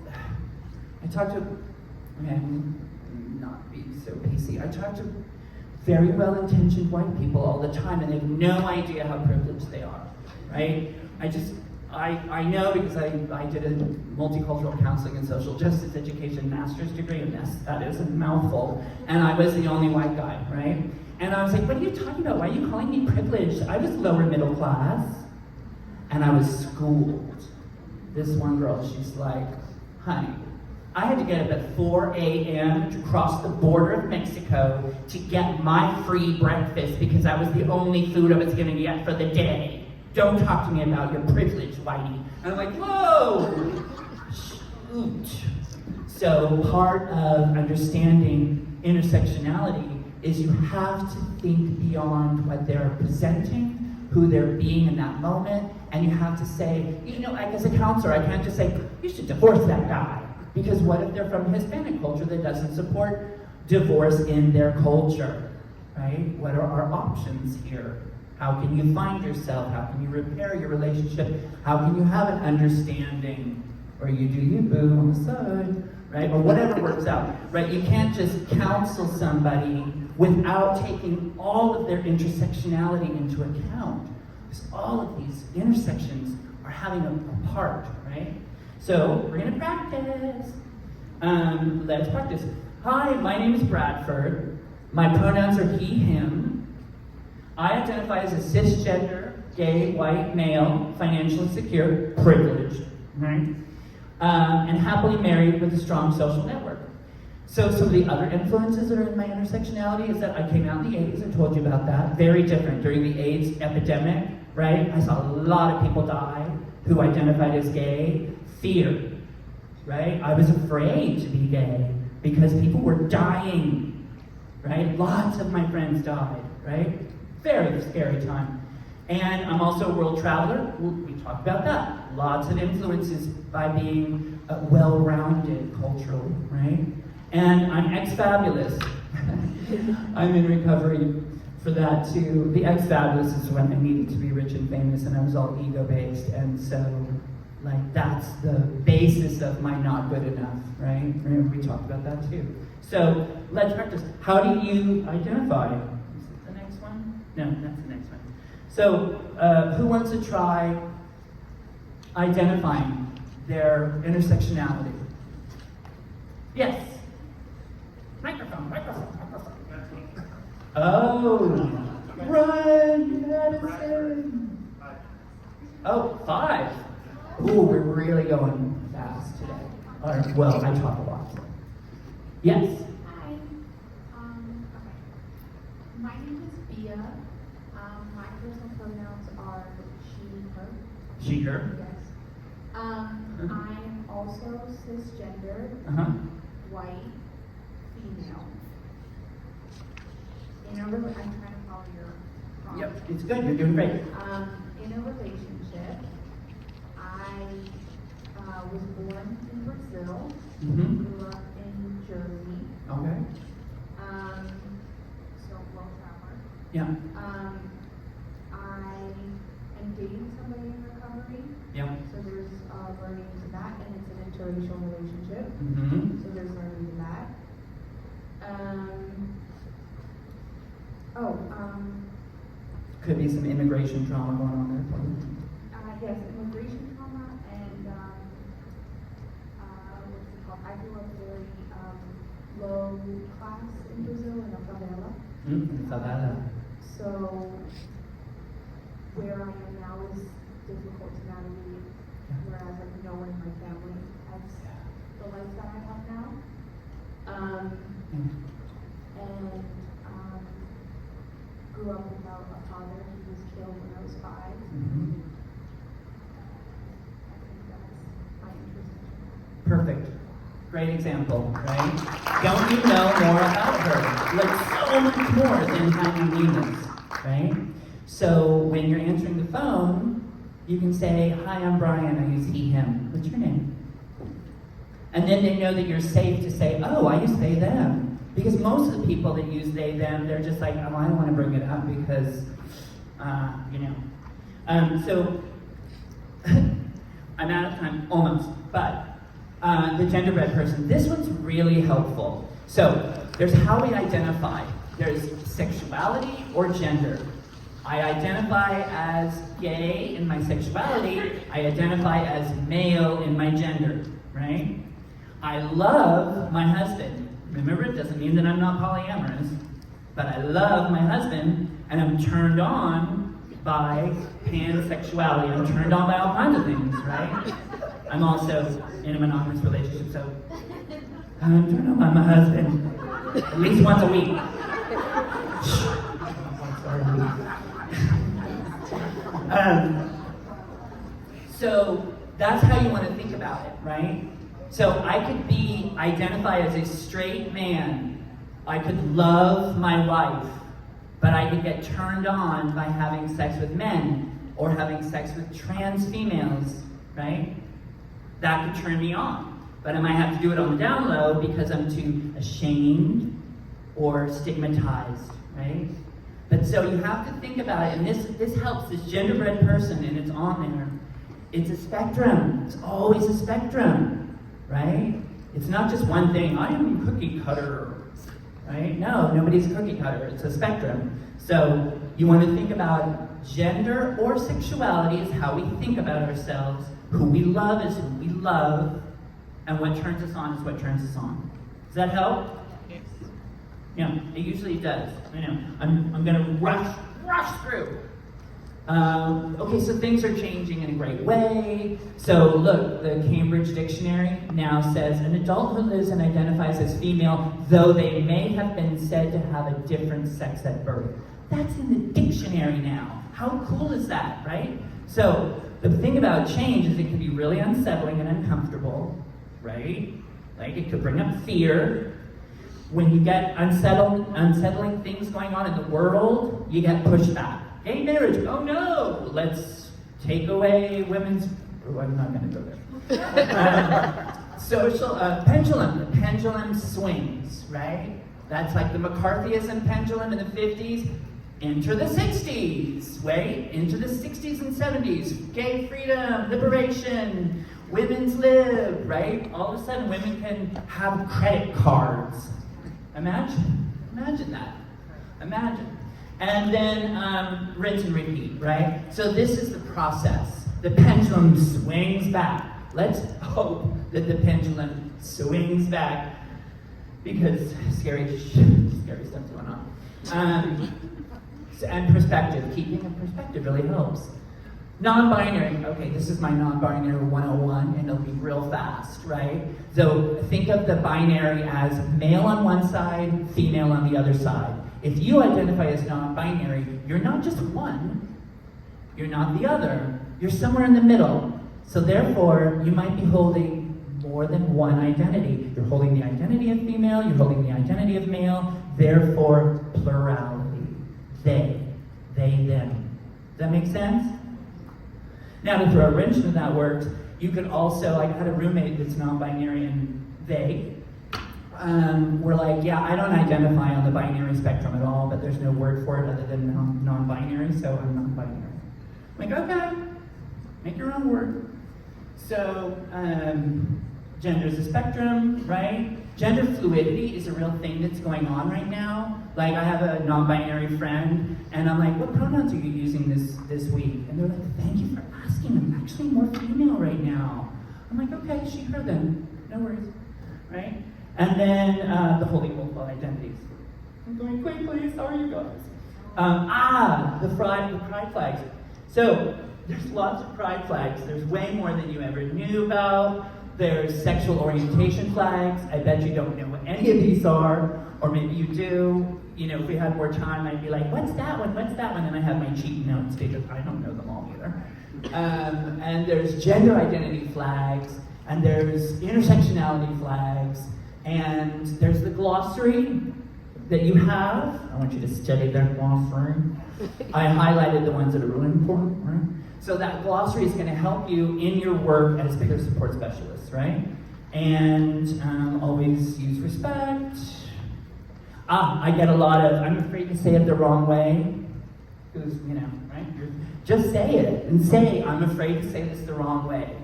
I talk to, not be so PC, I talk to very well-intentioned white people all the time, and they have no idea how privileged they are, right? I know, because I did a multicultural counseling and social justice education master's degree, and that is a mouthful, and I was the only white guy, right? And I was like, what are you talking about? Why are you calling me privileged? I was lower middle class, and I was schooled. This one girl, she's like, honey, I had to get up at 4 a.m. to cross the border of Mexico to get my free breakfast because that was the only food I was going to get for the day. Don't talk to me about your privilege, Whitey. And I'm like, whoa! Shoot. So part of understanding intersectionality is you have to think beyond what they're presenting, who they're being in that moment, and you have to say, like as a counselor, I can't just say, you should divorce that guy. Because what if they're from a Hispanic culture that doesn't support divorce in their culture, right? What are our options here? How can you find yourself? How can you repair your relationship? How can you have an understanding? Or you do you boo on the side, right? Or whatever works out, right? You can't just counsel somebody without taking all of their intersectionality into account. Because all of these intersections are having a part, right? So we're gonna practice. Let's practice. Hi, my name is Bradford. My pronouns are he, him. I identify as a cisgender, gay, white, male, financially secure, privileged, right? And happily married with a strong social network. So some of the other influences that are in my intersectionality is that I came out in the 80s, I told you about that. Very different. During the AIDS epidemic, right? I saw a lot of people die who identified as gay. Fear, right? I was afraid to be gay because people were dying, right? Lots of my friends died, right? Very scary time. And I'm also a world traveler. We talked about that. Lots of influences by being well-rounded culturally, right? And I'm ex-fabulous. I'm in recovery for that too. The ex-fabulous is when I needed to be rich and famous and I was all ego-based. And so, like, that's the basis of my not good enough, right? We talked about that too. So, let's practice. How do you identify? Is it the next one? No, that's the next one. So, who wants to try identifying their intersectionality? Yes. Microphone. Oh, run, Madison. Oh, 5. Ooh, we're really going fast today. All right, well, I talk a lot. Yes. Hi. Okay. My name is Bia. My personal pronouns are she, her. She, her. Yes. I'm also cisgender, white, female. I'm trying to follow your prompt. Yep, it's good. You're doing great. In a relationship, I was born in Brazil, grew up in Jersey. Okay. So world traveler. Yeah. I am dating somebody in recovery. Yeah. So there's learning to that, and it's an interracial relationship. So there's learning to that. Could be some immigration trauma going on there. Yes, immigration trauma and what's it called? I grew up very low class in Brazil in a favela. Favela. So where I am now is difficult to navigate, whereas like no one in my family has the life that I have now. Grew up without a father. He was killed when I was 5. I think that's my interest. Perfect. Great example, right? Don't you know more about her? Like so much more than how you mean this, right? So when you're answering the phone, you can say, hi, I'm Brian, I use he, him. What's your name? And then they know that you're safe to say, oh, I use they, them. Because most of the people that use they, them, they're just like, oh, I don't want to bring it up because, so, I'm out of time, almost, but the genderbread person, this one's really helpful. So, there's how we identify. There's sexuality or gender. I identify as gay in my sexuality. I identify as male in my gender, right? I love my husband. Remember, it doesn't mean that I'm not polyamorous, but I love my husband, and I'm turned on by pansexuality. I'm turned on by all kinds of things, right? I'm also in a monogamous relationship, so I'm turned on by my husband at least once a week. So that's how you want to think about it, right? So I could identify as a straight man I could love my wife, but I could get turned on by having sex with men or having sex with trans females, right? That could turn me on. But I might have to do it on the down low because I'm too ashamed or stigmatized, right? But so you have to think about it, and this helps this genderbread person, and it's on there. It's a spectrum. It's always a spectrum, right? It's not just one thing. I am a cookie cutter, right? No, nobody's a cookie cutter. It's a spectrum. So you want to think about gender or sexuality is how we think about ourselves. Who we love is who we love, and what turns us on is what turns us on. Does that help? Yes. Yeah, it usually does. I know. I'm gonna rush through. Okay, so things are changing in a great way. So look, the Cambridge Dictionary now says an adult who lives and identifies as female, though they may have been said to have a different sex at birth. That's in the dictionary now. How cool is that, right? So the thing about change is it can be really unsettling and uncomfortable, right? Like it could bring up fear. When you get unsettling things going on in the world, you get pushback. Gay marriage, oh no, let's take away women's, oh, I'm not gonna go there. Pendulum, the pendulum swings, right? That's like the McCarthyism pendulum in the 50s. Enter the 60s, right? Into the 60s and 70s. Gay freedom, liberation, women's lib, right? All of a sudden women can have credit cards. Imagine that. Imagine. And then rinse and repeat, right? So this is the process. The pendulum swings back. Let's hope that the pendulum swings back because scary stuff's going on. And perspective, keeping a perspective really helps. Non-binary, okay, this is my non-binary 101, and it'll be real fast, right? So think of the binary as male on one side, female on the other side. If you identify as non-binary, you're not just one, you're not the other, you're somewhere in the middle. So therefore, you might be holding more than one identity. You're holding the identity of female, you're holding the identity of male, therefore plurality. They, them. Does that make sense? Now to throw a wrench into that works, you could also, I had a roommate that's non-binary and they were like, yeah, I don't identify on the binary spectrum at all, but there's no word for it other than non-binary, so I'm non-binary. I'm like, okay, make your own word. So, gender is a spectrum, right? Gender fluidity is a real thing that's going on right now. Like I have a non-binary friend, and I'm like, what pronouns are you using this week? And they're like, thank you for asking. I'm actually more female right now. I'm like, okay, she, her then. No worries, right? And then the whole equal identities. I'm going, please, how are you guys? The pride flags. So there's lots of pride flags. There's way more than you ever knew about. There's sexual orientation flags. I bet you don't know what any of these are, or maybe you do. You know, if we had more time, I'd be like, what's that one? What's that one? And I have my cheat notes because I don't know them all either. And there's gender identity flags, and there's intersectionality flags, and there's the glossary that you have. I want you to study that glossary. I highlighted the ones that are really important, right? So that glossary is going to help you in your work as peer support specialists, right? And always use respect. I get a lot of, I'm afraid to say it the wrong way. Because, you know, right? Just say it and say, I'm afraid to say this the wrong way.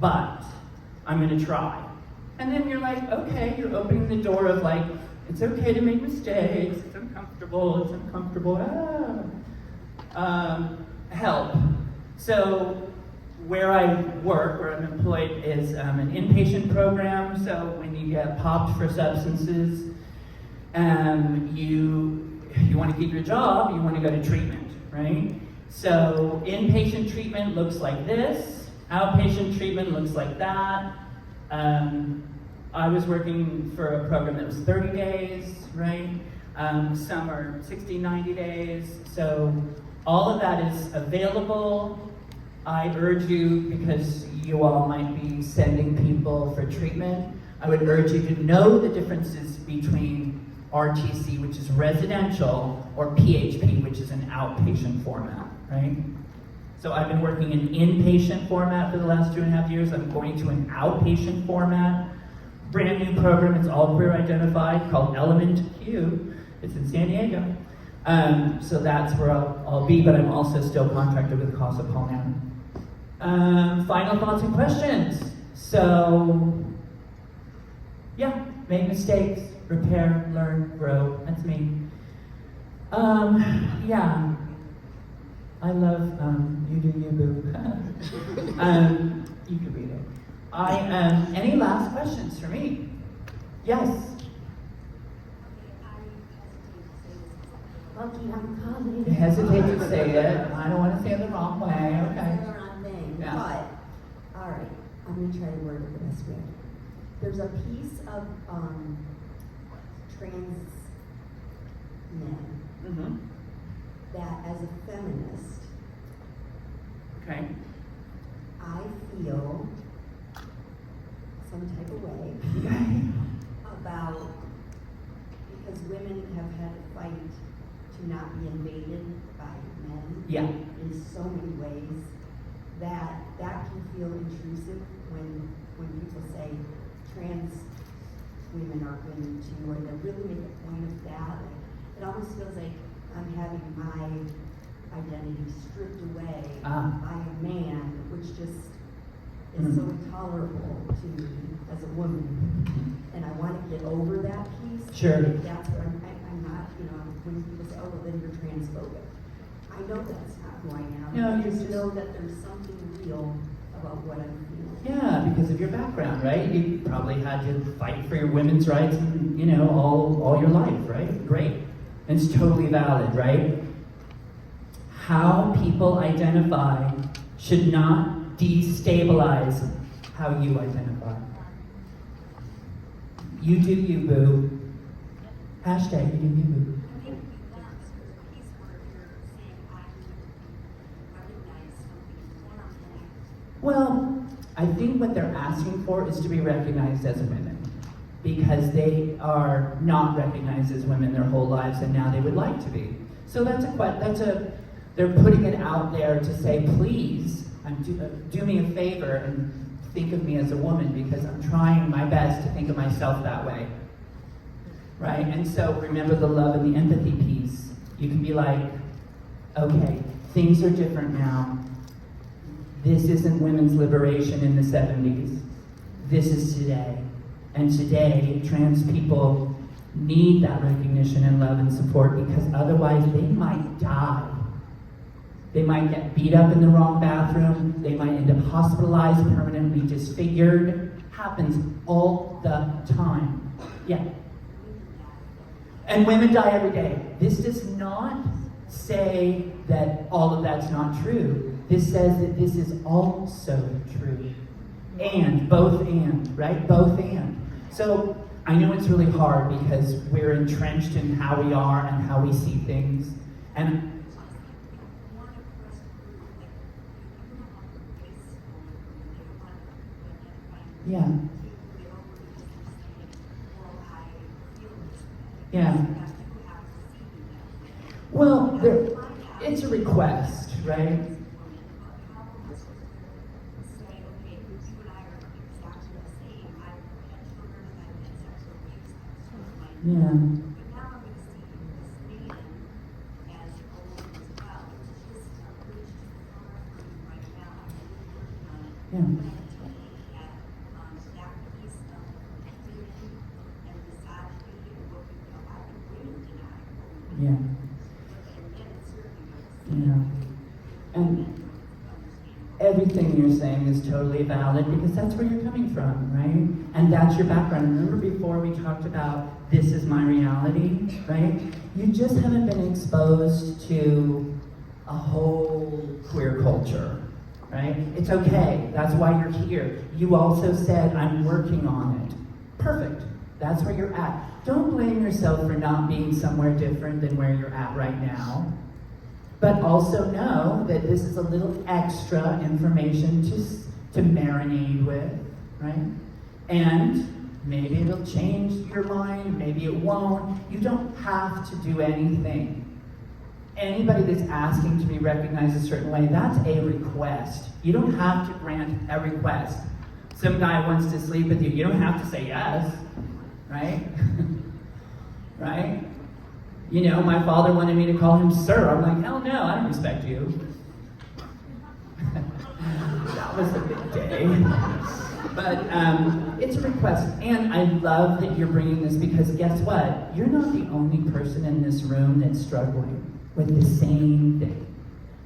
But I'm going to try. And then you're like, okay, you're opening the door of like, it's okay to make mistakes. It's uncomfortable. It's uncomfortable. Help. So where I work, where I'm employed, is an inpatient program. So when you get popped for substances, you want to keep your job, you want to go to treatment, right? So inpatient treatment looks like this. Outpatient treatment looks like that. I was working for a program that was 30 days, right? Some are 60, 90 days. So all of that is available. I urge you, because you all might be sending people for treatment, I would urge you to know the differences between RTC, which is residential, or PHP, which is an outpatient format, right? So I've been working in inpatient format for the last 2.5 years. I'm going to an outpatient format. Brand new program, it's all queer identified, called Element Q. It's in San Diego. So that's where I'll be, but I'm also still contracted with Casa Palmera. Final thoughts and questions. So, yeah, make mistakes, repair, learn, grow. That's me. Yeah, I love you do you boo. You can read it. Any last questions for me? Yes. Lucky I'm coming. You hesitate to say it. I don't want to say it the wrong way. Okay. It's the wrong thing. Yeah. But, all right, I'm going to try to word it the best way. There's a piece of trans men that, as a feminist, Okay. I feel some type of way about, because women have had to fight to not be invaded by men Yeah. in so many ways, that can feel intrusive when people say trans women are women too, or they really make a point of that. It almost feels like I'm having my identity stripped away by a man, which just is so intolerable to me as a woman. And I want to get over that piece. Sure. That's what I'm not, when people say, oh, well, then you're transphobic. I know that's not who I am. No, I you're just just- know that there's something real about what I'm feeling. Yeah, because of your background, right? You probably had to fight for your women's rights, and, all your life, right? Great. And it's totally valid, right? How people identify should not destabilize how you identify. You do you, boo. Hashtag you do you, boo. Well, I think what they're asking for is to be recognized as women, because they are not recognized as women their whole lives, and now they would like to be. So they're putting it out there to say, please, do me a favor and think of me as a woman, because I'm trying my best to think of myself that way, right? And so remember the love and the empathy piece. You can be like, okay, things are different now. This isn't women's liberation in the 70s. This is today. And today, trans people need that recognition and love and support, because otherwise they might die. They might get beat up in the wrong bathroom. They might end up hospitalized, permanently disfigured. Happens all the time. Yeah. And women die every day. This does not say that all of that's not true. This says that this is also true. And, both and, right? Both and. So, I know it's really hard because we're entrenched in how we are and how we see things. And yeah. Yeah. Well, it's a request, right? Yeah. Yeah. Yeah. Yeah. And everything you're saying is totally valid, because that's where you're coming from, right? And that's your background. Remember before we talked about this is my reality, right? You just haven't been exposed to a whole queer culture, right? It's okay. That's why you're here. You also said, I'm working on it. Perfect. That's where you're at. Don't blame yourself for not being somewhere different than where you're at right now. But also know that this is a little extra information to marinate with, right? And Maybe it'll change your mind, maybe it won't. You don't have to do anything. Anybody that's asking to be recognized a certain way, that's a request. You don't have to grant a request. Some guy wants to sleep with you, you don't have to say yes, right? Right? You know, my father wanted me to call him sir. I'm like, hell no, I don't respect you. That was a big day. But it's a request. And I love that you're bringing this because guess what? You're not the only person in this room that's struggling with the same thing,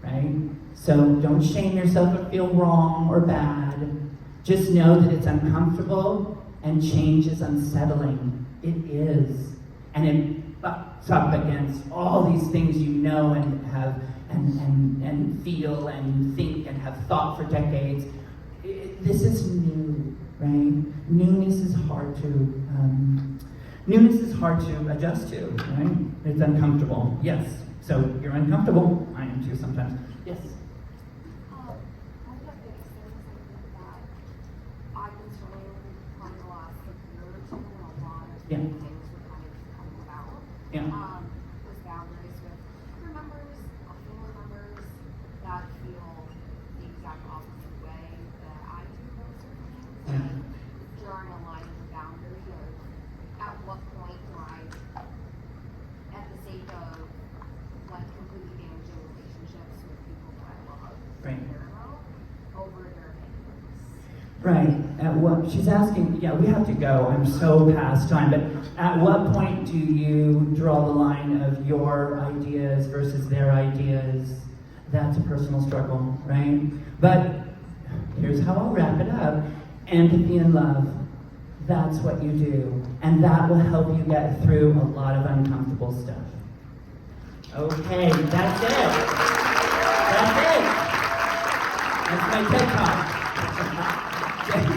right? So don't shame yourself or feel wrong or bad. Just know that it's uncomfortable and change is unsettling. It is. And it butts up against all these things you know and have and feel and think and have thought for decades. This is new, right? Newness is hard to adjust to, right? It's uncomfortable. Yes. So you're uncomfortable. I am too sometimes. Yes. Yeah. Yeah. Was boundaries with crew members or family members that feel the exact opposite way that I do those certain things. Yeah. Drawing a line of the boundary of at what point do I, at the sake of like completely damaging relationships with people that I love, Right. care about, over their opinions. Right. At what she's asking, yeah, we have to go. I'm so past time, but at what point do you draw the line of your ideas versus their ideas? That's a personal struggle, right? But here's how I'll wrap it up. Empathy and love. That's what you do. And that will help you get through a lot of uncomfortable stuff. Okay, that's it. That's it. That's my TED Talk. Thank you.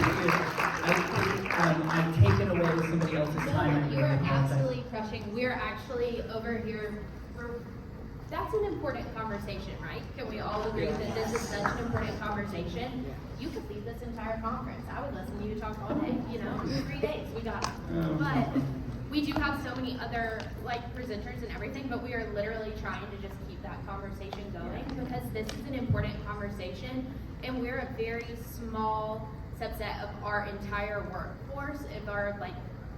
I've taken away somebody else's time. You are absolutely crushing. We're actually over here. That's an important conversation, right? Can we all agree that this is such an important conversation? You could lead this entire conference. I would listen to you talk all day, 3 days, we got it. But we do have so many other presenters and everything, but we are literally trying to just keep that conversation going because this is an important conversation and we're a very small subset of our entire workforce, of our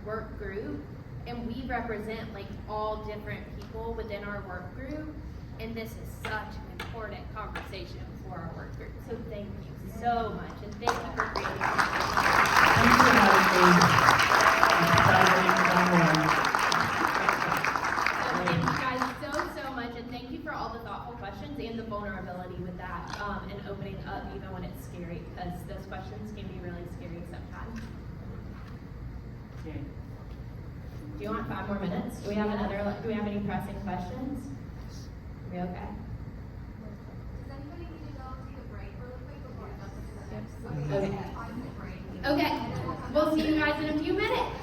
work group, and we represent all different people within our work group, and this is such an important conversation for our work group. So thank you so much, and thank you for creating this. Thanks for having me. So thank you guys so much, and thank you for all the thoughtful questions and the vulnerability with that, and opening up even when it's scary, because those questions can be really scary sometimes. Okay. Do you want 5 more minutes? Do we have any pressing questions? Are we okay? Does anybody need to go take a break really quick before Okay. 5-minute break? Okay. We'll see you guys in a few minutes.